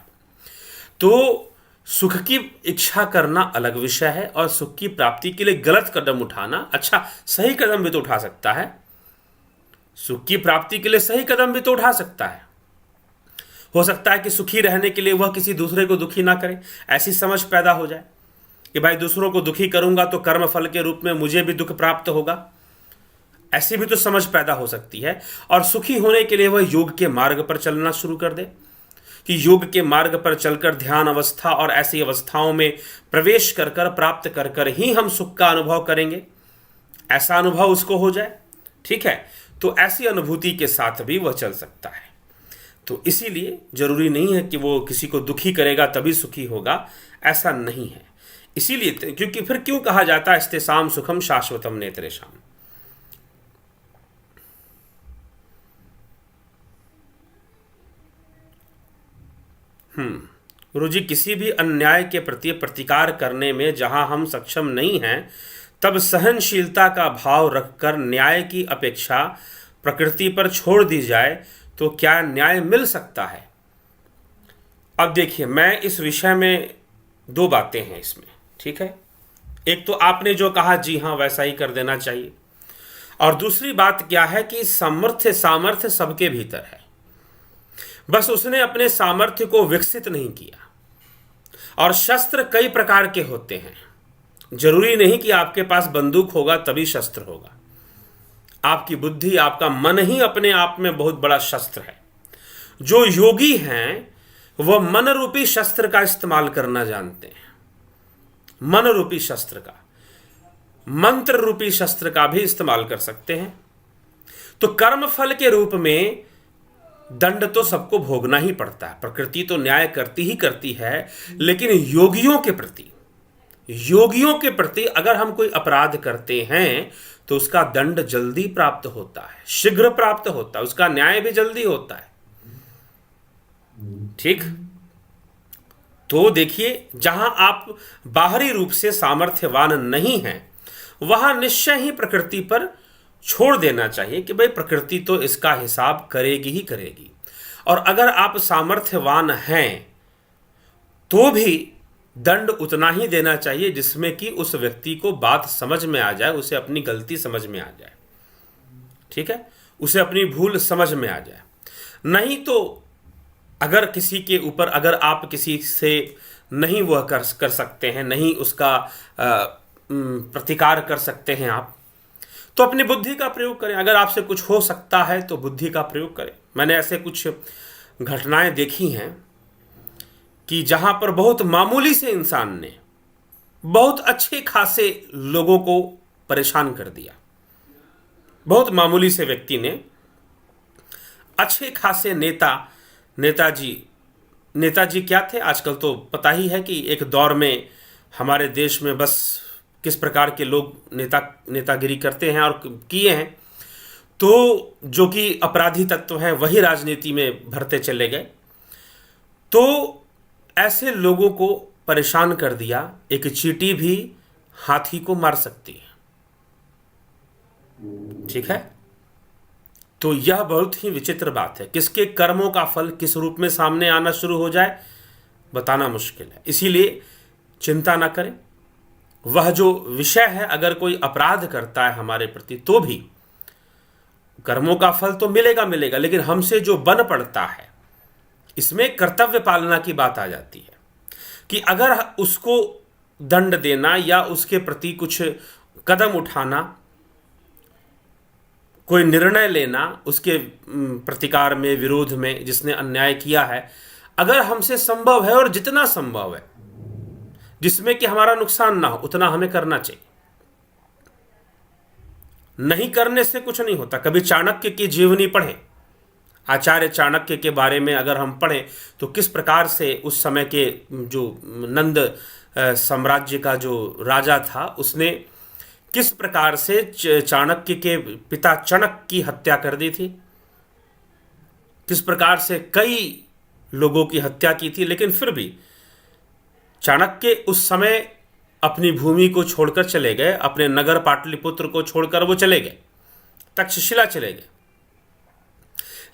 तो सुख की इच्छा करना अलग विषय है और सुख की प्राप्ति के लिए गलत कदम उठाना, अच्छा सही कदम भी तो उठा सकता है, सुख की प्राप्ति के लिए सही कदम भी तो उठा सकता है। हो सकता है कि सुखी रहने के लिए वह किसी दूसरे को दुखी ना करे, ऐसी समझ पैदा हो जाए कि भाई दूसरों को दुखी करूंगा तो कर्म फल के रूप में मुझे भी दुख प्राप्त होगा, ऐसी भी तो समझ पैदा हो सकती है। और सुखी होने के लिए वह योग के मार्ग पर चलना शुरू कर दे कि योग के मार्ग पर चलकर ध्यान अवस्था और ऐसी अवस्थाओं में प्रवेश कर कर प्राप्त कर कर ही हम सुख का अनुभव करेंगे, ऐसा अनुभव उसको हो जाए। ठीक है, तो ऐसी अनुभूति के साथ भी वह चल सकता है। तो इसीलिए जरूरी नहीं है कि वो किसी को दुखी करेगा तभी सुखी होगा, ऐसा नहीं है। इसीलिए, क्योंकि फिर क्यों कहा जाता है स्तेषाम सुखम शाश्वतम नेत्रेषाम। गुरुजी, किसी भी अन्याय के प्रति प्रतिकार करने में जहां हम सक्षम नहीं हैं, तब सहनशीलता का भाव रखकर न्याय की अपेक्षा प्रकृति पर छोड़ दी जाए तो क्या न्याय मिल सकता है? अब देखिए, मैं इस विषय में 2 बातें हैं इसमें। ठीक है, एक तो आपने जो कहा जी हाँ वैसा ही कर देना चाहिए, और दूसरी बात क्या है कि सामर्थ्य सबके भीतर है, बस उसने अपने सामर्थ्य को विकसित नहीं किया। और शस्त्र कई प्रकार के होते हैं, जरूरी नहीं कि आपके पास बंदूक होगा तभी शस्त्र होगा। आपकी बुद्धि, आपका मन ही अपने आप में बहुत बड़ा शस्त्र है। जो योगी हैं वह मन रूपी शस्त्र का इस्तेमाल करना जानते हैं, मन रूपी शस्त्र का, मंत्र रूपी शस्त्र का भी इस्तेमाल कर सकते हैं। तो कर्म फल के रूप में दंड तो सबको भोगना ही पड़ता है, प्रकृति तो न्याय करती ही करती है, लेकिन योगियों के प्रति अगर हम कोई अपराध करते हैं तो उसका दंड जल्दी प्राप्त होता है, शीघ्र प्राप्त होता है, उसका न्याय भी जल्दी होता है। ठीक, तो देखिए, जहां आप बाहरी रूप से सामर्थ्यवान नहीं हैं वहां निश्चय ही प्रकृति पर छोड़ देना चाहिए कि भाई प्रकृति तो इसका हिसाब करेगी ही करेगी। और अगर आप सामर्थ्यवान हैं तो भी दंड उतना ही देना चाहिए जिसमें कि उस व्यक्ति को बात समझ में आ जाए, उसे अपनी गलती समझ में आ जाए। ठीक है, उसे अपनी भूल समझ में आ जाए। नहीं तो अगर किसी के ऊपर, अगर आप किसी से नहीं वह कर सकते हैं, नहीं उसका प्रतिकार कर सकते हैं आप, तो अपनी बुद्धि का प्रयोग करें। अगर आपसे कुछ हो सकता है तो बुद्धि का प्रयोग करें। मैंने ऐसे कुछ घटनाएं देखी हैं कि जहां पर बहुत मामूली से इंसान ने बहुत अच्छे खासे लोगों को परेशान कर दिया। बहुत मामूली से व्यक्ति ने अच्छे खासे नेताजी क्या थे, आजकल तो पता ही है कि एक दौर में हमारे देश में बस किस प्रकार के लोग नेतागिरी करते हैं और किए हैं, तो जो कि अपराधी तत्व हैं वही राजनीति में भरते चले गए। तो ऐसे लोगों को परेशान कर दिया। एक चींटी भी हाथी को मार सकती है, ठीक है। तो यह बहुत ही विचित्र बात है। किसके कर्मों का फल किस रूप में सामने आना शुरू हो जाए बताना मुश्किल है। इसीलिए चिंता ना करें। वह जो विषय है, अगर कोई अपराध करता है हमारे प्रति तो भी कर्मों का फल तो मिलेगा, लेकिन हमसे जो बन पड़ता है, इसमें कर्तव्य पालना की बात आ जाती है कि अगर उसको दंड देना या उसके प्रति कुछ कदम उठाना, कोई निर्णय लेना उसके प्रतिकार में, विरोध में, जिसने अन्याय किया है, अगर हमसे संभव है और जितना संभव है जिसमें कि हमारा नुकसान ना हो, उतना हमें करना चाहिए। नहीं करने से कुछ नहीं होता। कभी चाणक्य की जीवनी पढ़ें, आचार्य चाणक्य के बारे में अगर हम पढ़ें तो किस प्रकार से उस समय के जो नंद साम्राज्य का जो राजा था, उसने किस प्रकार से चाणक्य के पिता चणक की हत्या कर दी थी, किस प्रकार से कई लोगों की हत्या की थी। लेकिन फिर भी चाणक्य उस समय अपनी भूमि को छोड़कर चले गए, अपने नगर पाटलिपुत्र को छोड़कर वो चले गए, तक्षशिला चले गए,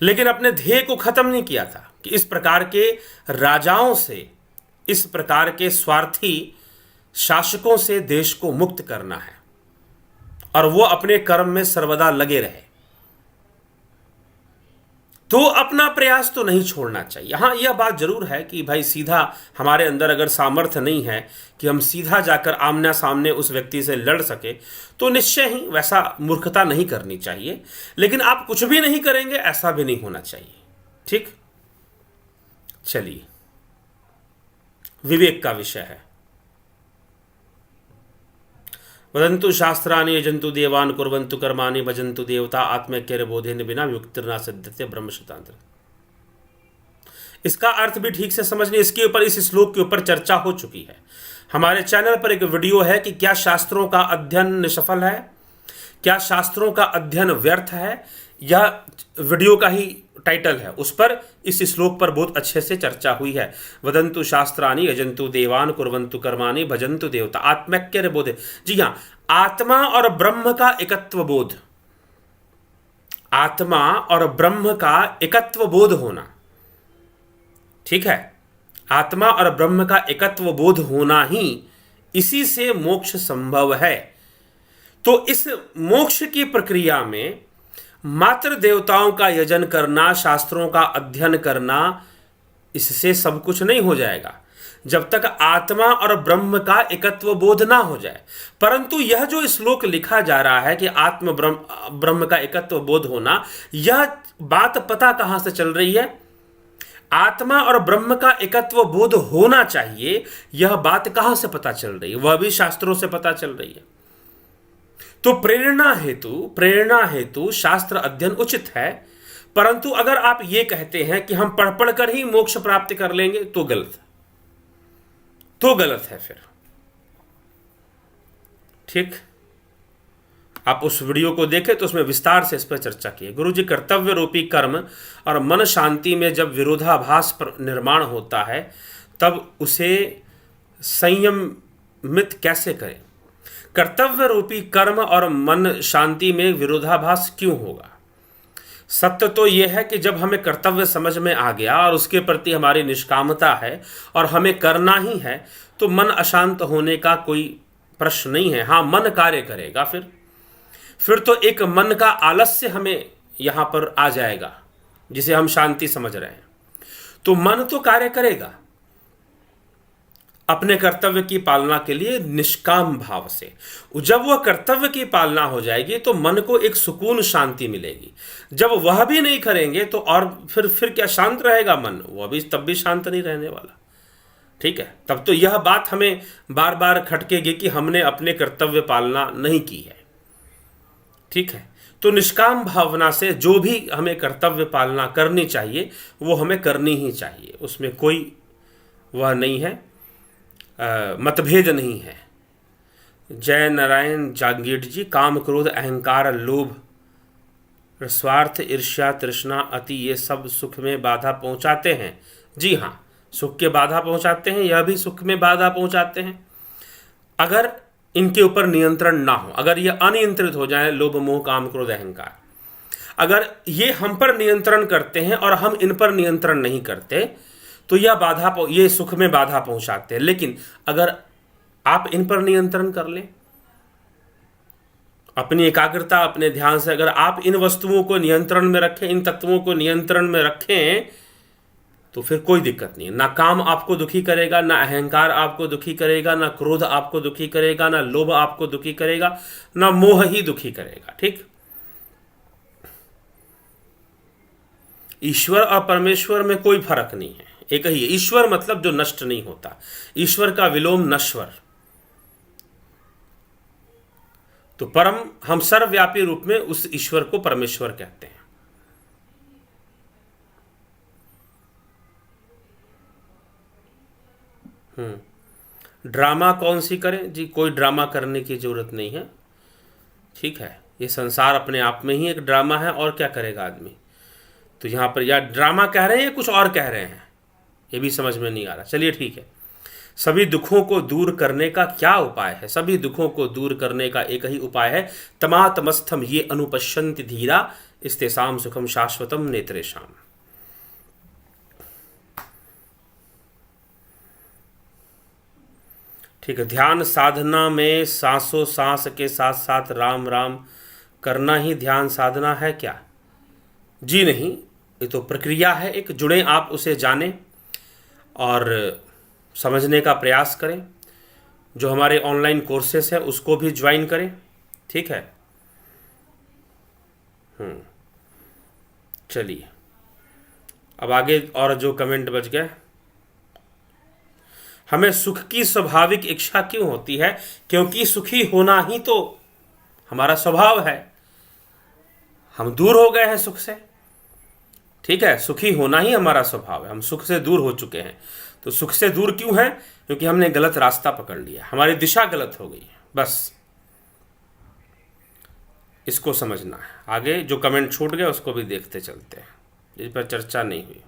लेकिन अपने ध्येय को खत्म नहीं किया था कि इस प्रकार के राजाओं से, इस प्रकार के स्वार्थी शासकों से देश को मुक्त करना है, और वो अपने कर्म में सर्वदा लगे रहे। तो अपना प्रयास तो नहीं छोड़ना चाहिए। हाँ, यह बात जरूर है कि भाई सीधा हमारे अंदर अगर सामर्थ्य नहीं है कि हम सीधा जाकर आमने सामने उस व्यक्ति से लड़ सके, तो निश्चय ही वैसा मूर्खता नहीं करनी चाहिए। लेकिन आप कुछ भी नहीं करेंगे ऐसा भी नहीं होना चाहिए, ठीक। चलिए, विवेक का विषय है। वदन्तु शास्त्राणि यजन्तु देवान् कुर्वन्तु कर्माणि भजन्तु देवता आत्मैक्यबोधेन बिना विमुक्तिर्न सिद्ध्यते ब्रह्मशतान्त्र। इसका अर्थ भी ठीक से समझने, इसके ऊपर, इस श्लोक के ऊपर चर्चा हो चुकी है। हमारे चैनल पर एक वीडियो है कि क्या शास्त्रों का अध्ययन निष्फल है, क्या शास्त्रों का अध्ययन व्यर्थ है। यह वीडियो का ही टाइटल है, उस पर इस श्लोक पर बहुत अच्छे से चर्चा हुई है। वदन्तु शास्त्राणि यजन्तु देवान् कुर्वन्तु कर्माणि भजन्तु देवता आत्मैक्य बोधे। जी हाँ, आत्मा और ब्रह्म का एकत्व बोध, आत्मा और ब्रह्म का एकत्व बोध होना, ठीक है। आत्मा और ब्रह्म का एकत्व बोध होना ही, इसी से मोक्ष संभव है। तो इस मोक्ष की प्रक्रिया में मात्र देवताओं का यजन करना, शास्त्रों का अध्ययन करना, इससे सब कुछ नहीं हो जाएगा जब तक आत्मा और ब्रह्म का एकत्व बोध ना हो जाए। परंतु यह जो श्लोक लिखा जा रहा है कि आत्म ब्रह्म का एकत्व बोध होना, यह बात पता कहां से चल रही है? आत्मा और ब्रह्म का एकत्व बोध होना चाहिए, यह बात कहां से पता चल रही है? वह भी शास्त्रों से पता चल रही है। तो प्रेरणा हेतु शास्त्र अध्ययन उचित है। परंतु अगर आप ये कहते हैं कि हम पढ़ पढ़ कर ही मोक्ष प्राप्त कर लेंगे, तो गलत है फिर, ठीक। आप उस वीडियो को देखें तो उसमें विस्तार से इस पर चर्चा की है। गुरु जी, कर्तव्य रूपी कर्म और मन शांति में जब विरोधाभास निर्माण होता है, तब उसे संयमित कैसे करें? कर्तव्य रूपी कर्म और मन शांति में विरोधाभास क्यों होगा? सत्य तो यह है कि जब हमें कर्तव्य समझ में आ गया और उसके प्रति हमारी निष्कामता है और हमें करना ही है, तो मन अशांत होने का कोई प्रश्न नहीं है। हाँ, मन कार्य करेगा, फिर तो एक मन का आलस्य हमें यहां पर आ जाएगा, जिसे हम शांति समझ रहे हैं। तो मन तो कार्य करेगा अपने कर्तव्य की पालना के लिए निष्काम भाव से। जब वह कर्तव्य की पालना हो जाएगी तो मन को एक सुकून शांति मिलेगी। जब वह भी नहीं करेंगे तो और फिर क्या शांत रहेगा मन? वह भी तब भी शांत नहीं रहने वाला। ठीक है, तब तो यह बात हमें बार बार खटकेगी कि हमने अपने कर्तव्य पालना नहीं की है। ठीक है, तो निष्काम भावना से जो भी हमें कर्तव्य पालना करनी चाहिए वो हमें करनी ही चाहिए, उसमें कोई वह नहीं है, मतभेद नहीं है। जय नारायण जांगीर जी, काम क्रोध अहंकार लोभ स्वार्थ ईर्ष्या तृष्णा अति ये सब सुख में बाधा पहुंचाते हैं। जी हाँ, सुख के बाधा पहुंचाते हैं, यह भी सुख में बाधा पहुंचाते हैं। अगर इनके ऊपर नियंत्रण ना हो, अगर ये अनियंत्रित हो जाए, लोभ मोह काम क्रोध अहंकार, अगर ये हम पर नियंत्रण करते हैं और हम इन पर नियंत्रण नहीं करते तो ये सुख में बाधा पहुंचाते हैं। लेकिन अगर आप इन पर नियंत्रण कर लें, अपनी एकाग्रता अपने ध्यान से अगर आप इन वस्तुओं को नियंत्रण में रखें, इन तत्वों को नियंत्रण में रखें, तो फिर कोई दिक्कत नहीं है। ना काम आपको दुखी करेगा, ना अहंकार आपको दुखी करेगा, ना क्रोध आपको दुखी करेगा, ना लोभ आपको दुखी करेगा, ना मोह ही दुखी करेगा। ठीक, ईश्वर और परमेश्वर में कोई फर्क नहीं है, एक ही है। ईश्वर मतलब जो नष्ट नहीं होता, ईश्वर का विलोम नश्वर। तो परम, हम सर्वव्यापी रूप में उस ईश्वर को परमेश्वर कहते हैं। ड्रामा कौन सी करें जी? कोई ड्रामा करने की जरूरत नहीं है। ठीक है, ये संसार अपने आप में ही एक ड्रामा है, और क्या करेगा आदमी? तो यहाँ पर या ड्रामा कह रहे हैं या कुछ और कह रहे हैं, ये भी समझ में नहीं आ रहा। चलिए ठीक है, सभी दुखों को दूर करने का क्या उपाय है? सभी दुखों को दूर करने का एक ही उपाय है, तमातमस्थम ये अनुपश्यन्ति धीरा इस्तेसाम सुखम शाश्वतम नेत्रेशाम। ठीक है, ध्यान साधना में सांसों सांस के साथ साथ राम राम करना ही ध्यान साधना है क्या? जी नहीं, ये तो प्रक्रिया है एक। जुड़े आप, उसे जानें और समझने का प्रयास करें। जो हमारे ऑनलाइन कोर्सेस हैं उसको भी ज्वाइन करें। ठीक है, चलिए अब आगे और जो कमेंट बच गए। हमें सुख की स्वाभाविक इच्छा क्यों होती है? क्योंकि सुखी होना ही तो हमारा स्वभाव है। हम दूर हो गए हैं सुख से। ठीक है, सुखी होना ही हमारा स्वभाव है, हम सुख से दूर हो चुके हैं। तो सुख से दूर क्यों है? क्योंकि हमने गलत रास्ता पकड़ लिया, हमारी दिशा गलत हो गई है। बस इसको समझना है। आगे जो कमेंट छूट गए उसको भी देखते चलते हैं, जिस पर चर्चा नहीं हुई।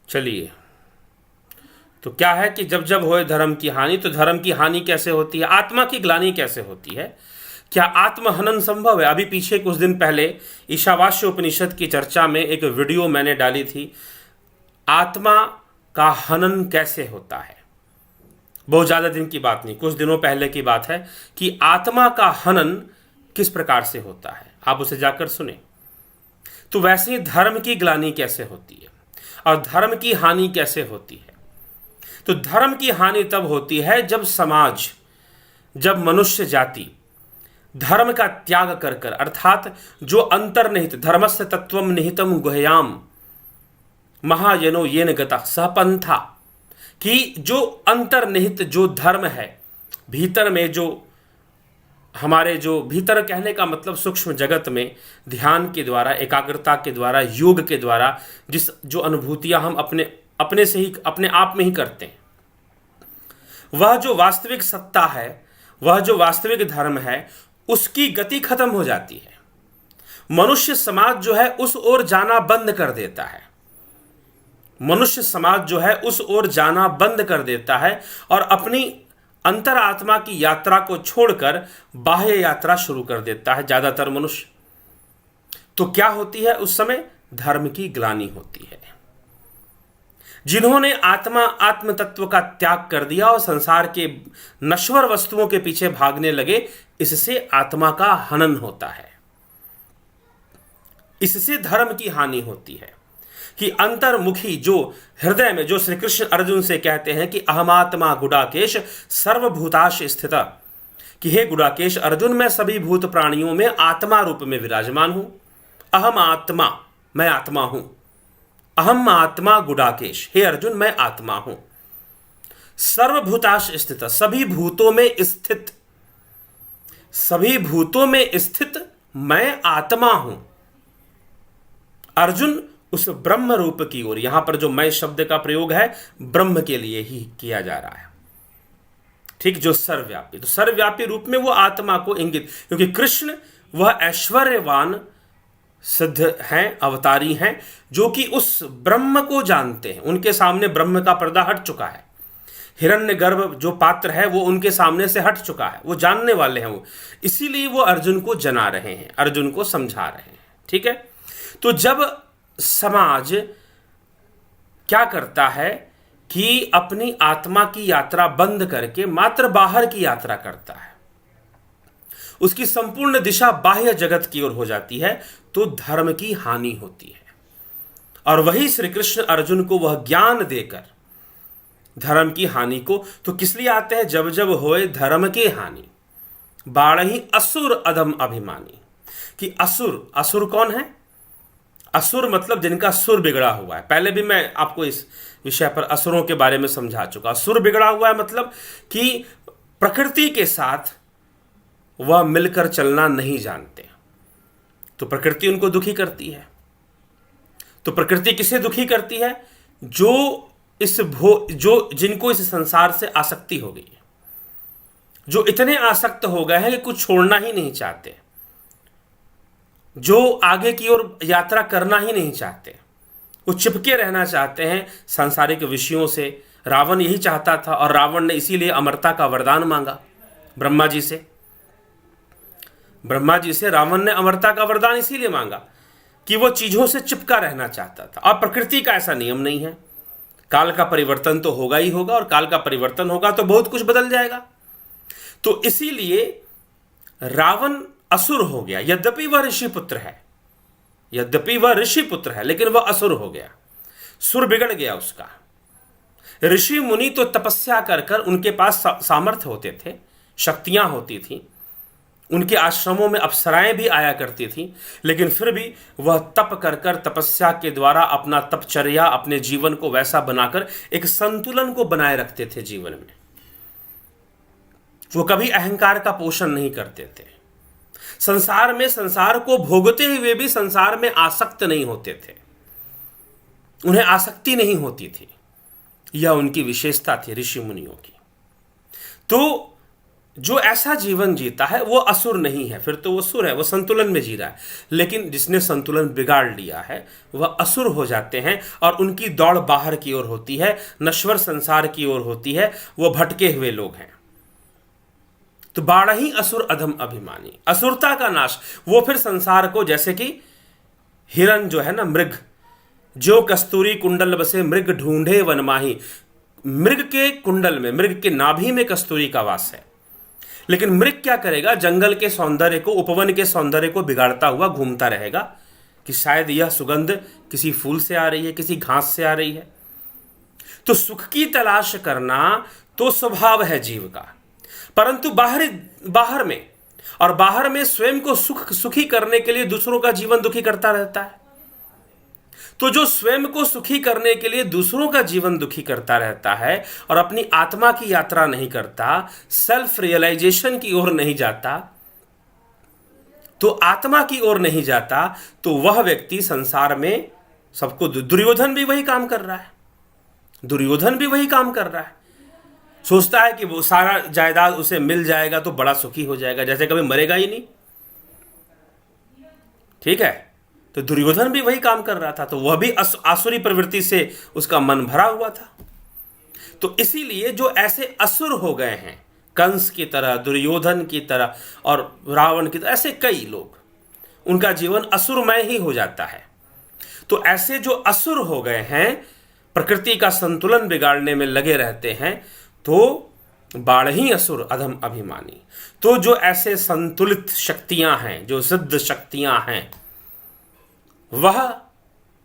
चलिए, तो क्या है कि जब जब होए धर्म की हानि, तो धर्म की हानि कैसे होती है? आत्मा की ग्लानि कैसे होती है? क्या आत्महनन संभव है? अभी पीछे कुछ दिन पहले ईशावास्य उपनिषद की चर्चा में एक वीडियो मैंने डाली थी, आत्मा का हनन कैसे होता है। बहुत ज़्यादा दिन की बात नहीं, कुछ दिनों पहले की बात है कि आत्मा का हनन किस प्रकार से होता है, आप उसे जाकर सुने। तो वैसे ही धर्म की ग्लानि कैसे होती है और धर्म की हानि कैसे होती है? तो धर्म की हानि तब होती है जब समाज, जब मनुष्य जाति धर्म का त्याग कर कर, अर्थात जो अंतर्निहित धर्मस्य तत्वम निहितम गुह्याम महायनो येन गतः सहपंथा, कि जो अंतर्निहित जो धर्म है, भीतर में जो हमारे, जो भीतर कहने का मतलब सूक्ष्म जगत में ध्यान के द्वारा, एकाग्रता के द्वारा, योग के द्वारा जिस जो अनुभूतियां हम अपने से ही, अपने आप में ही करते हैं, वह जो वास्तविक सत्ता है, वह जो वास्तविक धर्म है, उसकी गति खत्म हो जाती है। मनुष्य समाज जो है उस ओर जाना बंद कर देता है। मनुष्य समाज जो है उस ओर जाना बंद कर देता है और अपनी अंतरात्मा की यात्रा को छोड़कर बाह्य यात्रा शुरू कर देता है ज्यादातर मनुष्य। तो क्या होती है उस समय? धर्म की ग्लानि होती है। जिन्होंने आत्म तत्व का त्याग कर दिया और संसार के नश्वर वस्तुओं के पीछे भागने लगे, इससे आत्मा का हनन होता है, इससे धर्म की हानि होती है। कि अंतर्मुखी जो हृदय में, जो श्री कृष्ण अर्जुन से कहते हैं कि अहमात्मा गुडाकेश सर्वभूताश स्थित, कि हे गुडाकेश अर्जुन, मैं सभी भूत प्राणियों में आत्मा रूप में विराजमान हूं। अहम आत्मा, मैं आत्मा हूं। अहम आत्मा गुडाकेश, हे अर्जुन मैं आत्मा हूं। सर्वभूताश स्थित, सभी भूतों में स्थित, सभी भूतों में स्थित मैं आत्मा हूं। अर्जुन उस ब्रह्म रूप की ओर, यहां पर जो मैं शब्द का प्रयोग है ब्रह्म के लिए ही किया जा रहा है, ठीक, जो सर्वव्यापी, तो सर्वव्यापी रूप में वो आत्मा को इंगित, क्योंकि कृष्ण वह ऐश्वर्यवान सिद्ध हैं, अवतारी हैं, जो कि उस ब्रह्म को जानते हैं। उनके सामने ब्रह्म का पर्दा हट चुका है। हिरण्यगर्भ जो पात्र है वो उनके सामने से हट चुका है, वो जानने वाले हैं वो, इसीलिए वो अर्जुन को जना रहे हैं, अर्जुन को समझा रहे हैं। ठीक है, तो जब समाज क्या करता है कि अपनी आत्मा की यात्रा बंद करके मात्र बाहर की यात्रा करता है, उसकी संपूर्ण दिशा बाह्य जगत की ओर हो जाती है, तो धर्म की हानि होती है। और वही श्री कृष्ण अर्जुन को वह ज्ञान देकर धर्म की हानि को, तो किस लिए आते हैं? जब जब होए धर्म के हानि बाढ़ही असुर अधम अभिमानी। कि असुर, असुर कौन है? असुर मतलब जिनका सुर बिगड़ा हुआ है। पहले भी मैं आपको इस विषय पर असुरों के बारे में समझा चुका। सुर बिगड़ा हुआ है मतलब कि प्रकृति के साथ वह मिलकर चलना नहीं जानते, तो प्रकृति उनको दुखी करती है। तो प्रकृति किसे दुखी करती है? जो जिनको इस संसार से आसक्ति हो गई है, जो इतने आसक्त हो गए हैं कि कुछ छोड़ना ही नहीं चाहते, जो आगे की ओर यात्रा करना ही नहीं चाहते, वो चिपके रहना चाहते हैं सांसारिक विषयों से। रावण यही चाहता था, और रावण ने इसीलिए अमरता का वरदान मांगा ब्रह्मा जी से। ब्रह्मा जी से रावण ने अमरता का वरदान इसीलिए मांगा कि वो चीजों से चिपका रहना चाहता था। और प्रकृति का ऐसा नियम नहीं है, काल का परिवर्तन तो होगा ही होगा, और काल का परिवर्तन होगा तो बहुत कुछ बदल जाएगा। तो इसीलिए रावण असुर हो गया, यद्यपि वह ऋषि पुत्र है, यद्यपि वह ऋषि पुत्र है, लेकिन वह असुर हो गया, सुर बिगड़ गया उसका। ऋषि मुनि तो तपस्या कर कर, उनके पास सामर्थ्य होते थे, शक्तियां होती थी, उनके आश्रमों में अप्सराएं भी आया करती थी, लेकिन फिर भी वह तप कर कर, तपस्या के द्वारा अपना तपचर्या, अपने जीवन को वैसा बनाकर एक संतुलन को बनाए रखते थे जीवन में। वो कभी अहंकार का पोषण नहीं करते थे। संसार में, संसार को भोगते हुए भी संसार में आसक्त नहीं होते थे, उन्हें आसक्ति नहीं होती थी। यह उनकी विशेषता थी ऋषि मुनियों की। तो जो ऐसा जीवन जीता है वो असुर नहीं है, फिर तो वो सुर है, वो संतुलन में जी रहा है। लेकिन जिसने संतुलन बिगाड़ लिया है वह असुर हो जाते हैं, और उनकी दौड़ बाहर की ओर होती है, नश्वर संसार की ओर होती है, वो भटके हुए लोग हैं। तो बाढ़ ही असुर अधम अभिमानी, असुरता का नाश। वो फिर संसार को, जैसे कि हिरण जो है ना, मृग, जो कस्तूरी कुंडल बसे मृग ढूंढे वन माही। मृग के कुंडल में, मृग के नाभि में कस्तूरी का वास है, लेकिन मृग क्या करेगा? जंगल के सौंदर्य को, उपवन के सौंदर्य को बिगाड़ता हुआ घूमता रहेगा कि शायद यह सुगंध किसी फूल से आ रही है, किसी घास से आ रही है। तो सुख की तलाश करना तो स्वभाव है जीव का, परंतु बाहर में, और बाहर में स्वयं को सुखी करने के लिए दूसरों का जीवन दुखी करता रहता है। तो जो स्वयं को सुखी करने के लिए दूसरों का जीवन दुखी करता रहता है और अपनी आत्मा की यात्रा नहीं करता, सेल्फ रियलाइजेशन की ओर नहीं जाता, तो आत्मा की ओर नहीं जाता, तो वह व्यक्ति संसार में सबको, दुर्योधन भी वही काम कर रहा है, दुर्योधन भी वही काम कर रहा है। सोचता है कि वो सारा जायदाद उसे मिल जाएगा तो बड़ा सुखी हो जाएगा, जैसे कभी मरेगा ही नहीं। ठीक है, तो दुर्योधन भी वही काम कर रहा था, तो वह भी आसुरी प्रवृत्ति से उसका मन भरा हुआ था। तो इसीलिए जो ऐसे असुर हो गए हैं, कंस की तरह, दुर्योधन की तरह और रावण की तरह, ऐसे कई लोग, उनका जीवन असुरमय ही हो जाता है। तो ऐसे जो असुर हो गए हैं, प्रकृति का संतुलन बिगाड़ने में लगे रहते हैं, तो बाढ़ही असुर अधम अभिमानी। तो जो ऐसे संतुलित शक्तियां हैं, जो सिद्ध शक्तियां हैं, वह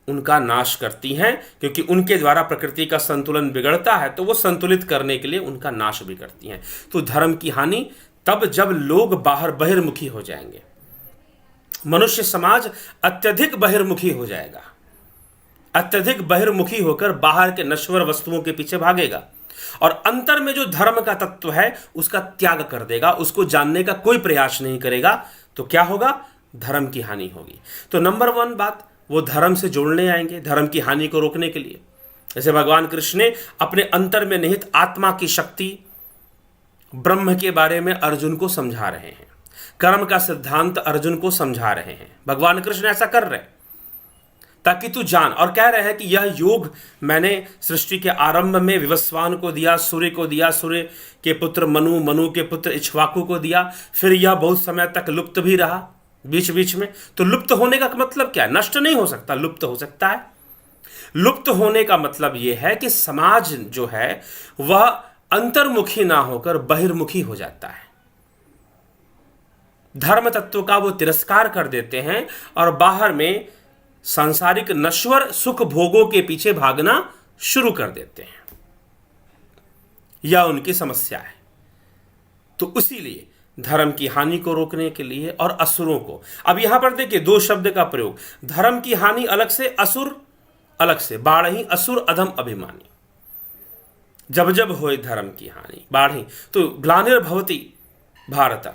उनका नाश करती हैं, क्योंकि उनके द्वारा प्रकृति का संतुलन बिगड़ता है, तो वो संतुलित करने के लिए उनका नाश भी करती हैं। तो धर्म की हानि तब जब लोग बाहर बहिर्मुखी हो जाएंगे, मनुष्य समाज अत्यधिक बहिर्मुखी हो जाएगा, अत्यधिक बहिर्मुखी होकर बाहर के नश्वर वस्तुओं के पीछे भागेगा और अंतर में जो धर्म का तत्व है उसका त्याग कर देगा, उसको जानने का कोई प्रयास नहीं करेगा। तो क्या होगा? धर्म की हानि होगी। तो नंबर 1 बात, वो धर्म से जोड़ने आएंगे धर्म की हानि को रोकने के लिए। जैसे भगवान कृष्ण ने अपने अंतर में निहित आत्मा की शक्ति ब्रह्म के बारे में अर्जुन को समझा रहे हैं, कर्म का सिद्धांत अर्जुन को समझा रहे हैं। भगवान कृष्ण ऐसा कर रहे हैं ताकि तू जान, और कह रहे हैं कि यह योग मैंने सृष्टि के आरंभ में विवस्वान को दिया, सूर्य को दिया, सूर्य के पुत्र मनु, मनु के पुत्र इक्ष्वाकु को दिया, फिर यह बहुत समय तक लुप्त भी रहा बीच बीच में। तो लुप्त होने का मतलब क्या है? नष्ट नहीं हो सकता, लुप्त हो सकता है। लुप्त होने का मतलब यह है कि समाज जो है वह अंतर्मुखी ना होकर बहिर्मुखी हो जाता है, धर्म तत्व का वो तिरस्कार कर देते हैं और बाहर में सांसारिक नश्वर सुख भोगों के पीछे भागना शुरू कर देते हैं। यह उनकी समस्या है। तो इसीलिए धर्म की हानि को रोकने के लिए और असुरों को, अब यहां पर देखिए 2 शब्द का प्रयोग, धर्म की हानि अलग से, असुर अलग से। बाढ़ही असुर अधम अभिमानी। जब जब होए धर्म की हानि, बाढ़ही तो ग्लानिर्भवति भारत,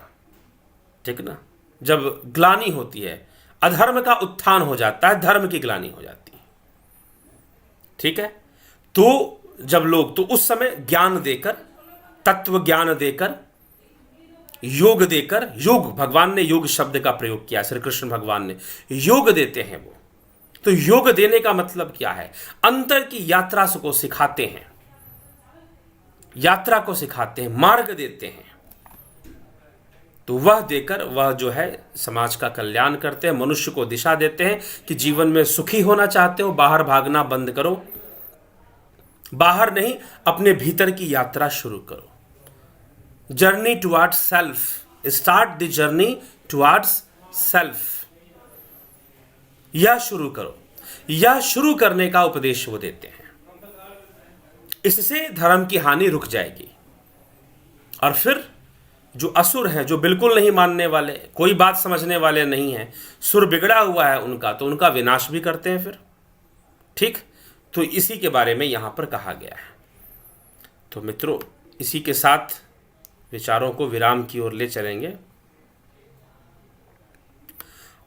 ठीक ना, जब ग्लानि होती है, अधर्म का उत्थान हो जाता है, धर्म की ग्लानि हो जाती है, ठीक है। तो जब लोग, तो उस समय ज्ञान देकर, तत्व ज्ञान देकर, योग देकर, योग, भगवान ने योग शब्द का प्रयोग किया, श्री कृष्ण भगवान ने योग देते हैं वो। तो योग देने का मतलब क्या है? अंतर की यात्रा को सिखाते हैं, यात्रा को सिखाते हैं, मार्ग देते हैं। तो वह देकर वह जो है समाज का कल्याण करते हैं, मनुष्य को दिशा देते हैं कि जीवन में सुखी होना चाहते हो, बाहर भागना बंद करो, बाहर नहीं, अपने भीतर की यात्रा शुरू करो। Journey towards self, start the journey towards self, यह शुरू करो। यह शुरू करने का उपदेश वो देते हैं। इससे धर्म की हानि रुक जाएगी। और फिर जो असुर हैं, जो बिल्कुल नहीं मानने वाले, कोई बात समझने वाले नहीं हैं, सुर बिगड़ा हुआ है उनका, तो उनका विनाश भी करते हैं फिर, ठीक। तो इसी के बारे में यहां पर कहा गया है। तो मित्रों, इसी के साथ विचारों को विराम की ओर ले चलेंगे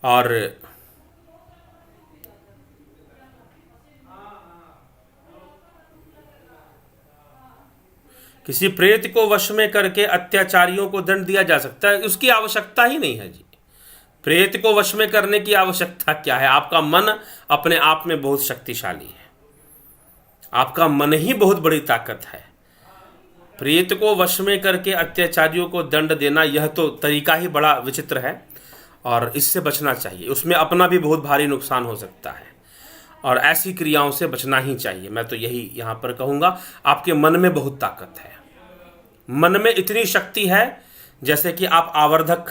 और किसी प्रेत को वश में करके अत्याचारियों को दंड दिया जा सकता है, उसकी आवश्यकता ही नहीं है जी। प्रेत को वश में करने की आवश्यकता क्या है? आपका मन अपने आप में बहुत शक्तिशाली है, आपका मन ही बहुत बड़ी ताकत है। प्रेत को वश में करके अत्याचारियों को दंड देना, यह तो तरीका ही बड़ा विचित्र है और इससे बचना चाहिए। उसमें अपना भी बहुत भारी नुकसान हो सकता है और ऐसी क्रियाओं से बचना ही चाहिए। मैं तो यही यहाँ पर कहूँगा, आपके मन में बहुत ताकत है, मन में इतनी शक्ति है, जैसे कि आप आवर्धक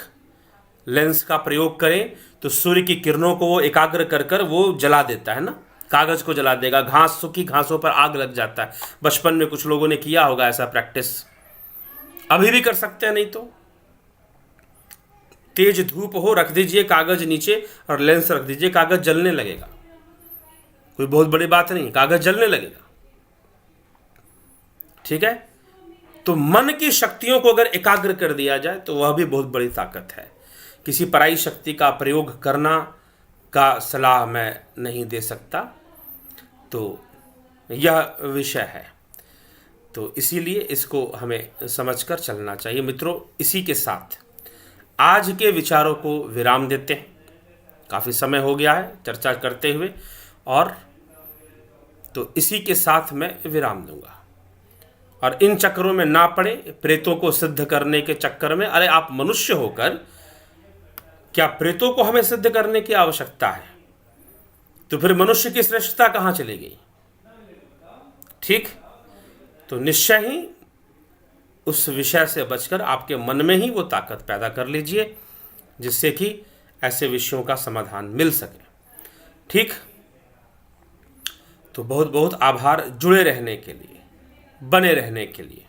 लेंस का प्रयोग करें तो सूर्य की किरणों को वो एकाग्र कर कर वो जला देता है ना, कागज को जला देगा, घास, सूखी घासों पर आग लग जाता है। बचपन में कुछ लोगों ने किया होगा ऐसा प्रैक्टिस, अभी भी कर सकते हैं। नहीं तो तेज धूप हो, रख दीजिए कागज नीचे और लेंस रख दीजिए, कागज जलने लगेगा, कोई बहुत बड़ी बात नहीं, कागज जलने लगेगा, ठीक है। तो मन की शक्तियों को अगर एकाग्र कर दिया जाए तो वह भी बहुत बड़ी ताकत है। किसी पराई शक्ति का प्रयोग करना का सलाह मैं नहीं दे सकता, तो यह विषय है। तो इसीलिए इसको हमें समझकर चलना चाहिए। मित्रों, इसी के साथ आज के विचारों को विराम देते हैं। काफ़ी समय हो गया है चर्चा करते हुए, और तो इसी के साथ मैं विराम दूंगा। और इन चक्करों में ना पड़े, प्रेतों को सिद्ध करने के चक्कर में। अरे आप मनुष्य होकर क्या प्रेतों को हमें सिद्ध करने की आवश्यकता है? तो फिर मनुष्य की श्रेष्ठता कहां चली गई? ठीक, तो निश्चय ही उस विषय से बचकर आपके मन में ही वो ताकत पैदा कर लीजिए जिससे कि ऐसे विषयों का समाधान मिल सके। ठीक, तो बहुत बहुत आभार जुड़े रहने के लिए, बने रहने के लिए।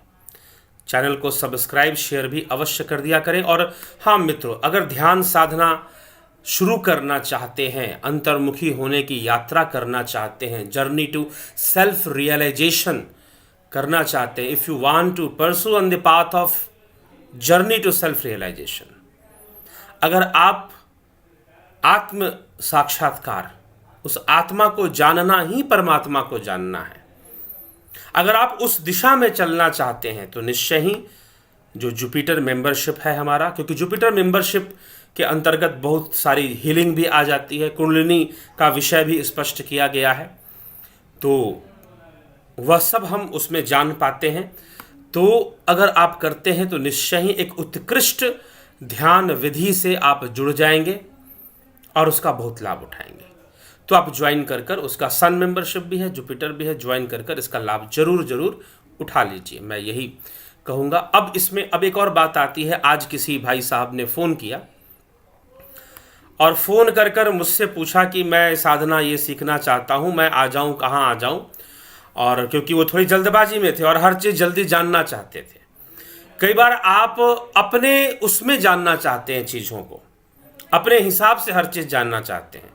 चैनल को सब्सक्राइब शेयर भी अवश्य कर दिया करें। और हाँ मित्रों, अगर ध्यान साधना शुरू करना चाहते हैं, अंतर्मुखी होने की यात्रा करना चाहते हैं, जर्नी टू सेल्फ रियलाइजेशन करना चाहते हैं, if you want to pursue on the path of journey to self realisation, अगर आप आत्म साक्षात्कार, उस आत्मा को जानना ही परमात्मा को जानना है, अगर आप उस दिशा में चलना चाहते हैं तो निश्चय ही जो जुपिटर मेंबरशिप है हमारा, क्योंकि जुपिटर मेंबरशिप के अंतर्गत बहुत सारी हीलिंग भी आ जाती है, कुंडलिनी का विषय भी स्पष्ट किया गया है, तो वह सब हम उसमें जान पाते हैं। तो अगर आप करते हैं तो निश्चय ही एक उत्कृष्ट ध्यान विधि से आप जुड़ जाएंगे और उसका बहुत लाभ उठाएंगे। तो आप ज्वाइन कर उसका सन मेंबरशिप भी है, जुपिटर भी है, ज्वाइन कर इसका लाभ जरूर जरूर उठा लीजिए, मैं यही कहूँगा। अब इसमें अब एक और बात आती है। आज किसी भाई साहब ने फ़ोन किया और फ़ोन कर मुझसे पूछा कि मैं साधना ये सीखना चाहता हूँ, मैं आ जाऊँ, कहाँ आ जाऊँ? और क्योंकि वो थोड़ी जल्दबाजी में थे और हर चीज़ जल्दी जानना चाहते थे। कई बार आप अपने उसमें जानना चाहते हैं, चीज़ों को अपने हिसाब से हर चीज़ जानना चाहते हैं,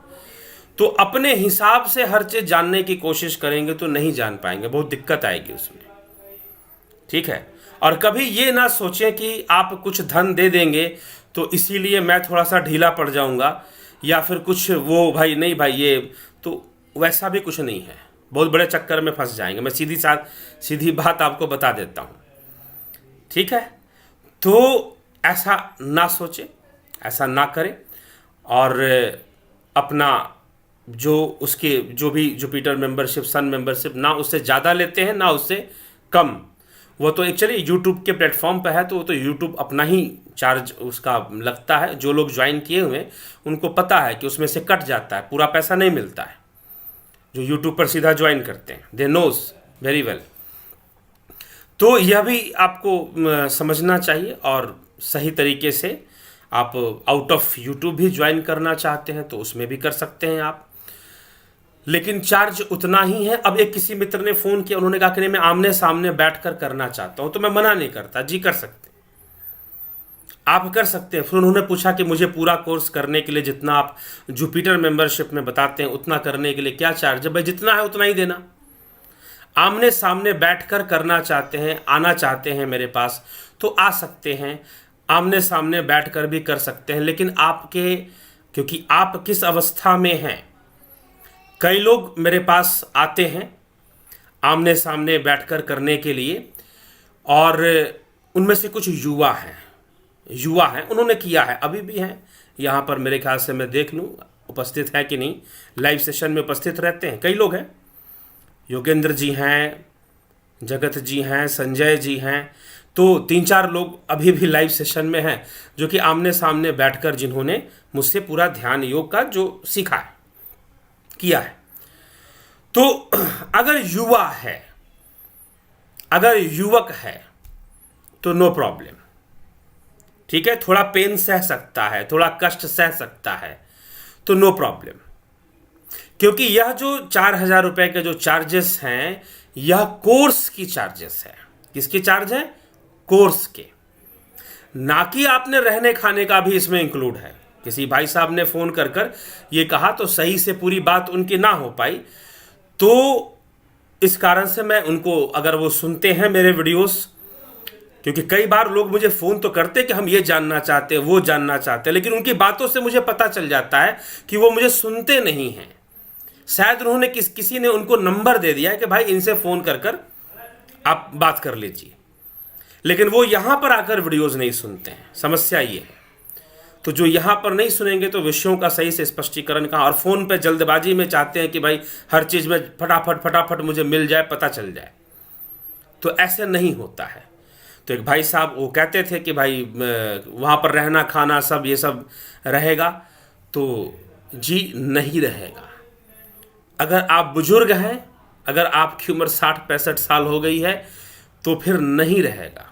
तो अपने हिसाब से हर चीज़ जानने की कोशिश करेंगे तो नहीं जान पाएंगे, बहुत दिक्कत आएगी उसमें। ठीक है, और कभी ये ना सोचें कि आप कुछ धन दे देंगे तो इसीलिए मैं थोड़ा सा ढीला पड़ जाऊंगा, या फिर कुछ वो भाई नहीं भाई ये, तो वैसा भी कुछ नहीं है, बहुत बड़े चक्कर में फंस जाएंगे। मैं सीधी बात आपको बता देता हूँ। ठीक है, तो ऐसा ना सोचें, ऐसा ना करें, और अपना जो भी जुपिटर मेंबरशिप, सन मेंबरशिप, ना उससे ज़्यादा लेते हैं ना उससे कम। वो तो एक्चुअली यूट्यूब के प्लेटफॉर्म पर है, तो वो तो यूट्यूब अपना ही चार्ज उसका लगता है। जो लोग ज्वाइन किए हुए उनको पता है कि उसमें से कट जाता है, पूरा पैसा नहीं मिलता है। जो यूट्यूब पर सीधा ज्वाइन करते हैं, दे नोज वेरी वेल। तो यह भी आपको समझना चाहिए, और सही तरीके से आप आउट ऑफ यूट्यूब भी ज्वाइन करना चाहते हैं तो उसमें भी कर सकते हैं आप, लेकिन चार्ज उतना ही है। अब एक किसी मित्र ने फ़ोन किया, उन्होंने कहा कि मैं आमने सामने बैठकर करना चाहता हूं, तो मैं मना नहीं करता, जी कर सकते, आप कर सकते हैं। फिर उन्होंने पूछा कि मुझे पूरा कोर्स करने के लिए जितना आप जुपिटर मेंबरशिप में बताते हैं उतना करने के लिए क्या चार्ज है? भाई जितना है उतना ही देना। आमने सामने बैठकर करना चाहते हैं, आना चाहते हैं मेरे पास, तो आ सकते हैं, आमने सामने बैठकर भी कर सकते हैं, लेकिन आपके, क्योंकि आप किस अवस्था में हैं। कई लोग मेरे पास आते हैं आमने सामने बैठकर करने के लिए, और उनमें से कुछ युवा हैं, उन्होंने किया है, अभी भी हैं यहाँ पर, मेरे ख्याल से मैं देख लूँ उपस्थित है कि नहीं, लाइव सेशन में उपस्थित रहते हैं, कई लोग हैं। योगेंद्र जी हैं, जगत जी हैं, संजय जी हैं, तो 3-4 लोग अभी भी लाइव सेशन में हैं जो कि आमने सामने बैठकर जिन्होंने मुझसे पूरा ध्यान योग का जो सीखा है, किया है। तो अगर युवा है, अगर युवक है तो नो प्रॉब्लम, ठीक है, थोड़ा पेन सह सकता है, थोड़ा कष्ट सह सकता है, तो नो प्रॉब्लम। क्योंकि यह जो 4,000 रुपए के जो चार्जेस हैं, यह कोर्स की चार्जेस है। किसकी चार्ज है? कोर्स के, ना कि आपने रहने खाने का भी इसमें इंक्लूड है। किसी भाई साहब ने फ़ोन कर ये कहा, तो सही से पूरी बात उनकी ना हो पाई, तो इस कारण से मैं उनको, अगर वो सुनते हैं मेरे वीडियोस, क्योंकि कई बार लोग मुझे फ़ोन तो करते कि हम ये जानना चाहते हैं, वो जानना चाहते हैं, लेकिन उनकी बातों से मुझे पता चल जाता है कि वो मुझे सुनते नहीं हैं। शायद उन्होंने किसी ने उनको नंबर दे दिया है कि भाई इनसे फ़ोन कर आप बात कर लीजिए, लेकिन वो यहाँ पर आकर वीडियोज़ नहीं सुनते हैं। समस्या ये है। तो जो यहाँ पर नहीं सुनेंगे तो विषयों का सही से स्पष्टीकरण कहाँ, और फ़ोन पे जल्दबाजी में चाहते हैं कि भाई हर चीज़ में फटाफट मुझे मिल जाए, पता चल जाए, तो ऐसे नहीं होता है। तो एक भाई साहब वो कहते थे कि भाई वहाँ पर रहना खाना सब ये सब रहेगा, तो जी नहीं रहेगा। अगर आप बुजुर्ग हैं, अगर आपकी उम्र 60-65 साल हो गई है, तो फिर नहीं रहेगा।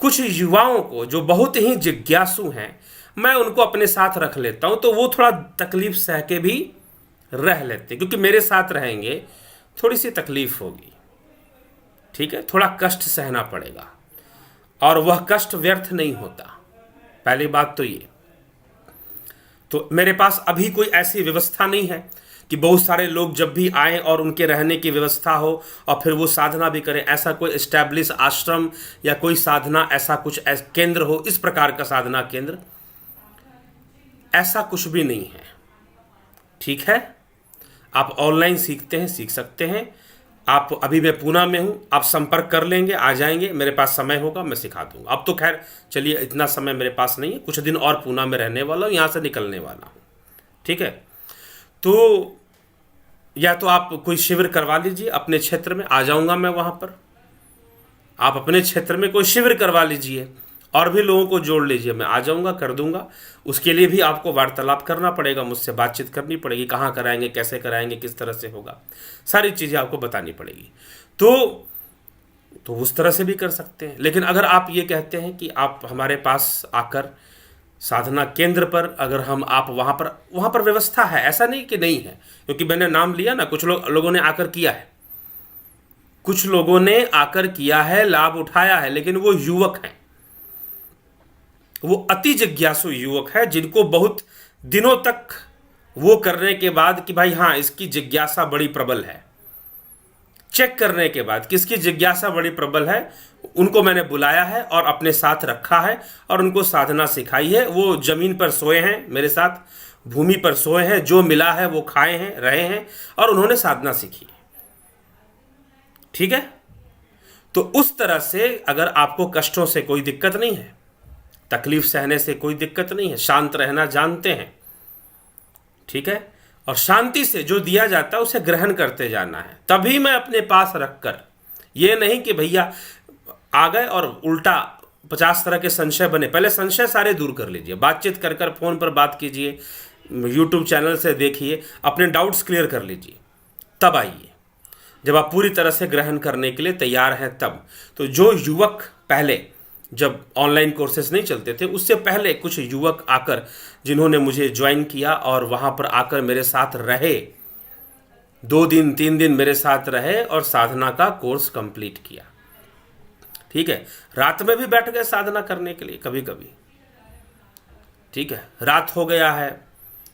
कुछ युवाओं को जो बहुत ही जिज्ञासु हैं, मैं उनको अपने साथ रख लेता हूं, तो वो थोड़ा तकलीफ सह के भी रह लेते, क्योंकि मेरे साथ रहेंगे थोड़ी सी तकलीफ होगी, ठीक है, थोड़ा कष्ट सहना पड़ेगा, और वह कष्ट व्यर्थ नहीं होता। पहली बात तो ये। तो मेरे पास अभी कोई ऐसी व्यवस्था नहीं है कि बहुत सारे लोग जब भी आए और उनके रहने की व्यवस्था हो और फिर वो साधना भी करें। ऐसा कोई एस्टैब्लिश आश्रम या कोई साधना ऐसा कुछ केंद्र हो, इस प्रकार का साधना केंद्र, ऐसा कुछ भी नहीं है, ठीक है। आप ऑनलाइन सीखते हैं, सीख सकते हैं। आप अभी मैं पूना में हूँ, आप संपर्क कर लेंगे, आ जाएंगे, मेरे पास समय होगा मैं सिखा दूंगा। अब तो खैर चलिए इतना समय मेरे पास नहीं है, कुछ दिन और पूना में रहने वाला हूँ, यहाँ से निकलने वाला हूँ, ठीक है। तो या तो आप कोई शिविर करवा लीजिए अपने क्षेत्र में, आ जाऊंगा मैं वहाँ पर। आप अपने क्षेत्र में कोई शिविर करवा लीजिए और भी लोगों को जोड़ लीजिए, मैं आ जाऊंगा, कर दूंगा। उसके लिए भी आपको वार्तालाप करना पड़ेगा, मुझसे बातचीत करनी पड़ेगी, कहाँ कराएंगे, कैसे कराएंगे, किस तरह से होगा, सारी चीज़ें आपको बतानी पड़ेगी। तो उस तरह से भी कर सकते हैं। लेकिन अगर आप ये कहते हैं कि आप हमारे पास आकर साधना केंद्र पर, अगर हम आप वहाँ पर व्यवस्था है, ऐसा नहीं कि नहीं है, क्योंकि मैंने नाम लिया ना, कुछ लोगों ने आकर किया है, कुछ लोगों ने आकर किया है, लाभ उठाया है, लेकिन वो युवक हैं, वो अति जिज्ञासु युवक है, जिनको बहुत दिनों तक वो करने के बाद कि भाई हाँ इसकी जिज्ञासा बड़ी प्रबल है, चेक करने के बाद किसकी जिज्ञासा बड़ी प्रबल है, उनको मैंने बुलाया है और अपने साथ रखा है और उनको साधना सिखाई है। वो जमीन पर सोए हैं मेरे साथ, भूमि पर सोए हैं, जो मिला है वो खाए हैं, रहे हैं और उन्होंने साधना सीखी है, ठीक है। तो उस तरह से अगर आपको कष्टों से कोई दिक्कत नहीं है, तकलीफ सहने से कोई दिक्कत नहीं है, शांत रहना जानते हैं, ठीक है, और शांति से जो दिया जाता है उसे ग्रहण करते जाना है, तभी मैं अपने पास रखकर, ये नहीं कि भैया आ गए और उल्टा 50 तरह के संशय बने। पहले संशय सारे दूर कर लीजिए, बातचीत कर कर फोन पर बात कीजिए, यूट्यूब चैनल से देखिए, अपने डाउट्स क्लियर कर लीजिए, तब आइए। जब आप पूरी तरह से ग्रहण करने के लिए तैयार हैं तब। तो जो युवक पहले जब ऑनलाइन कोर्सेज नहीं चलते थे, उससे पहले कुछ युवक आकर जिन्होंने मुझे ज्वाइन किया और वहाँ पर आकर मेरे साथ रहे, 2 दिन 3 दिन मेरे साथ रहे और साधना का कोर्स कंप्लीट किया, ठीक है। रात में भी बैठ गए साधना करने के लिए कभी कभी, ठीक है, रात हो गया है,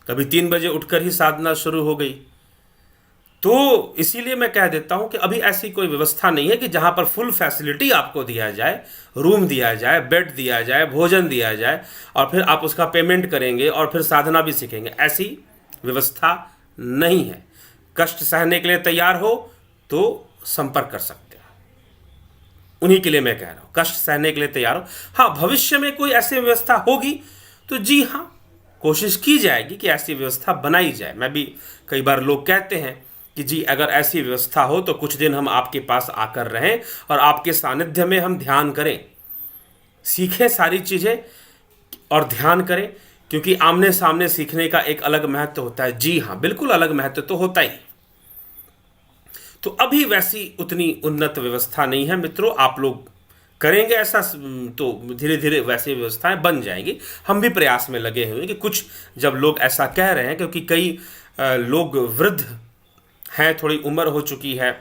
कभी 3 बजे उठकर ही साधना शुरू हो गई। तो इसीलिए मैं कह देता हूं कि अभी ऐसी कोई व्यवस्था नहीं है कि जहां पर फुल फैसिलिटी आपको दिया जाए, रूम दिया जाए, बेड दिया जाए, भोजन दिया जाए और फिर आप उसका पेमेंट करेंगे और फिर साधना भी सीखेंगे, ऐसी व्यवस्था नहीं है। कष्ट सहने के लिए तैयार हो तो संपर्क कर सकते हैं, उन्हीं के लिए मैं कह रहा हूं, कष्ट सहने के लिए तैयार हो। हाँ, भविष्य में कोई ऐसी व्यवस्था होगी तो जी हाँ, कोशिश की जाएगी कि ऐसी व्यवस्था बनाई जाए। मैं भी कई बार लोग कहते हैं कि जी अगर ऐसी व्यवस्था हो तो कुछ दिन हम आपके पास आकर रहें और आपके सानिध्य में हम ध्यान करें, सीखें सारी चीज़ें और ध्यान करें, क्योंकि आमने सामने सीखने का एक अलग महत्व होता है। जी हाँ, बिल्कुल अलग महत्व तो होता ही। तो अभी वैसी उतनी उन्नत व्यवस्था नहीं है मित्रों, आप लोग करेंगे ऐसा तो धीरे धीरे वैसी व्यवस्थाएं बन जाएंगी। हम भी प्रयास में लगे हुए हैं कि कुछ जब लोग ऐसा कह रहे हैं, क्योंकि कई लोग वृद्ध हैं, थोड़ी उम्र हो चुकी है,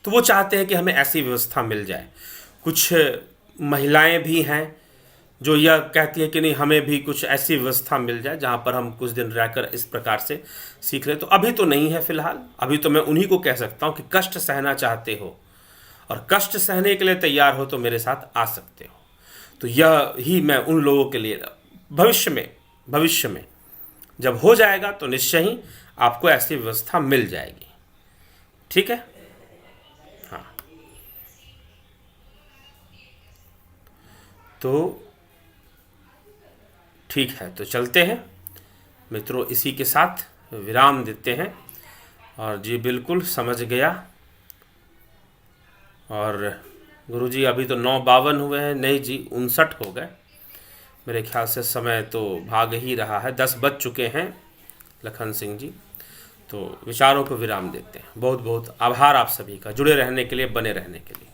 तो वो चाहते हैं कि हमें ऐसी व्यवस्था मिल जाए। कुछ महिलाएं भी हैं जो यह कहती है कि नहीं, हमें भी कुछ ऐसी व्यवस्था मिल जाए जहाँ पर हम कुछ दिन रहकर इस प्रकार से सीख रहे। तो अभी तो नहीं है फिलहाल, अभी तो मैं उन्हीं को कह सकता हूँ कि कष्ट सहना चाहते हो और कष्ट सहने के लिए तैयार हो तो मेरे साथ आ सकते हो। तो यह ही मैं उन लोगों के लिए भविष्य में जब हो जाएगा तो निश्चय ही आपको ऐसी व्यवस्था मिल जाएगी, ठीक है। हाँ, तो ठीक है, तो चलते हैं मित्रों, इसी के साथ विराम देते हैं। और जी बिल्कुल समझ गया और गुरुजी अभी तो 9:52 हुए हैं। नहीं जी, 59 हो गए मेरे ख्याल से। समय तो भाग ही रहा है, 10 बज चुके हैं लखन सिंह जी। तो विचारों को विराम देते हैं। बहुत बहुत आभार आप सभी का जुड़े रहने के लिए, बने रहने के लिए।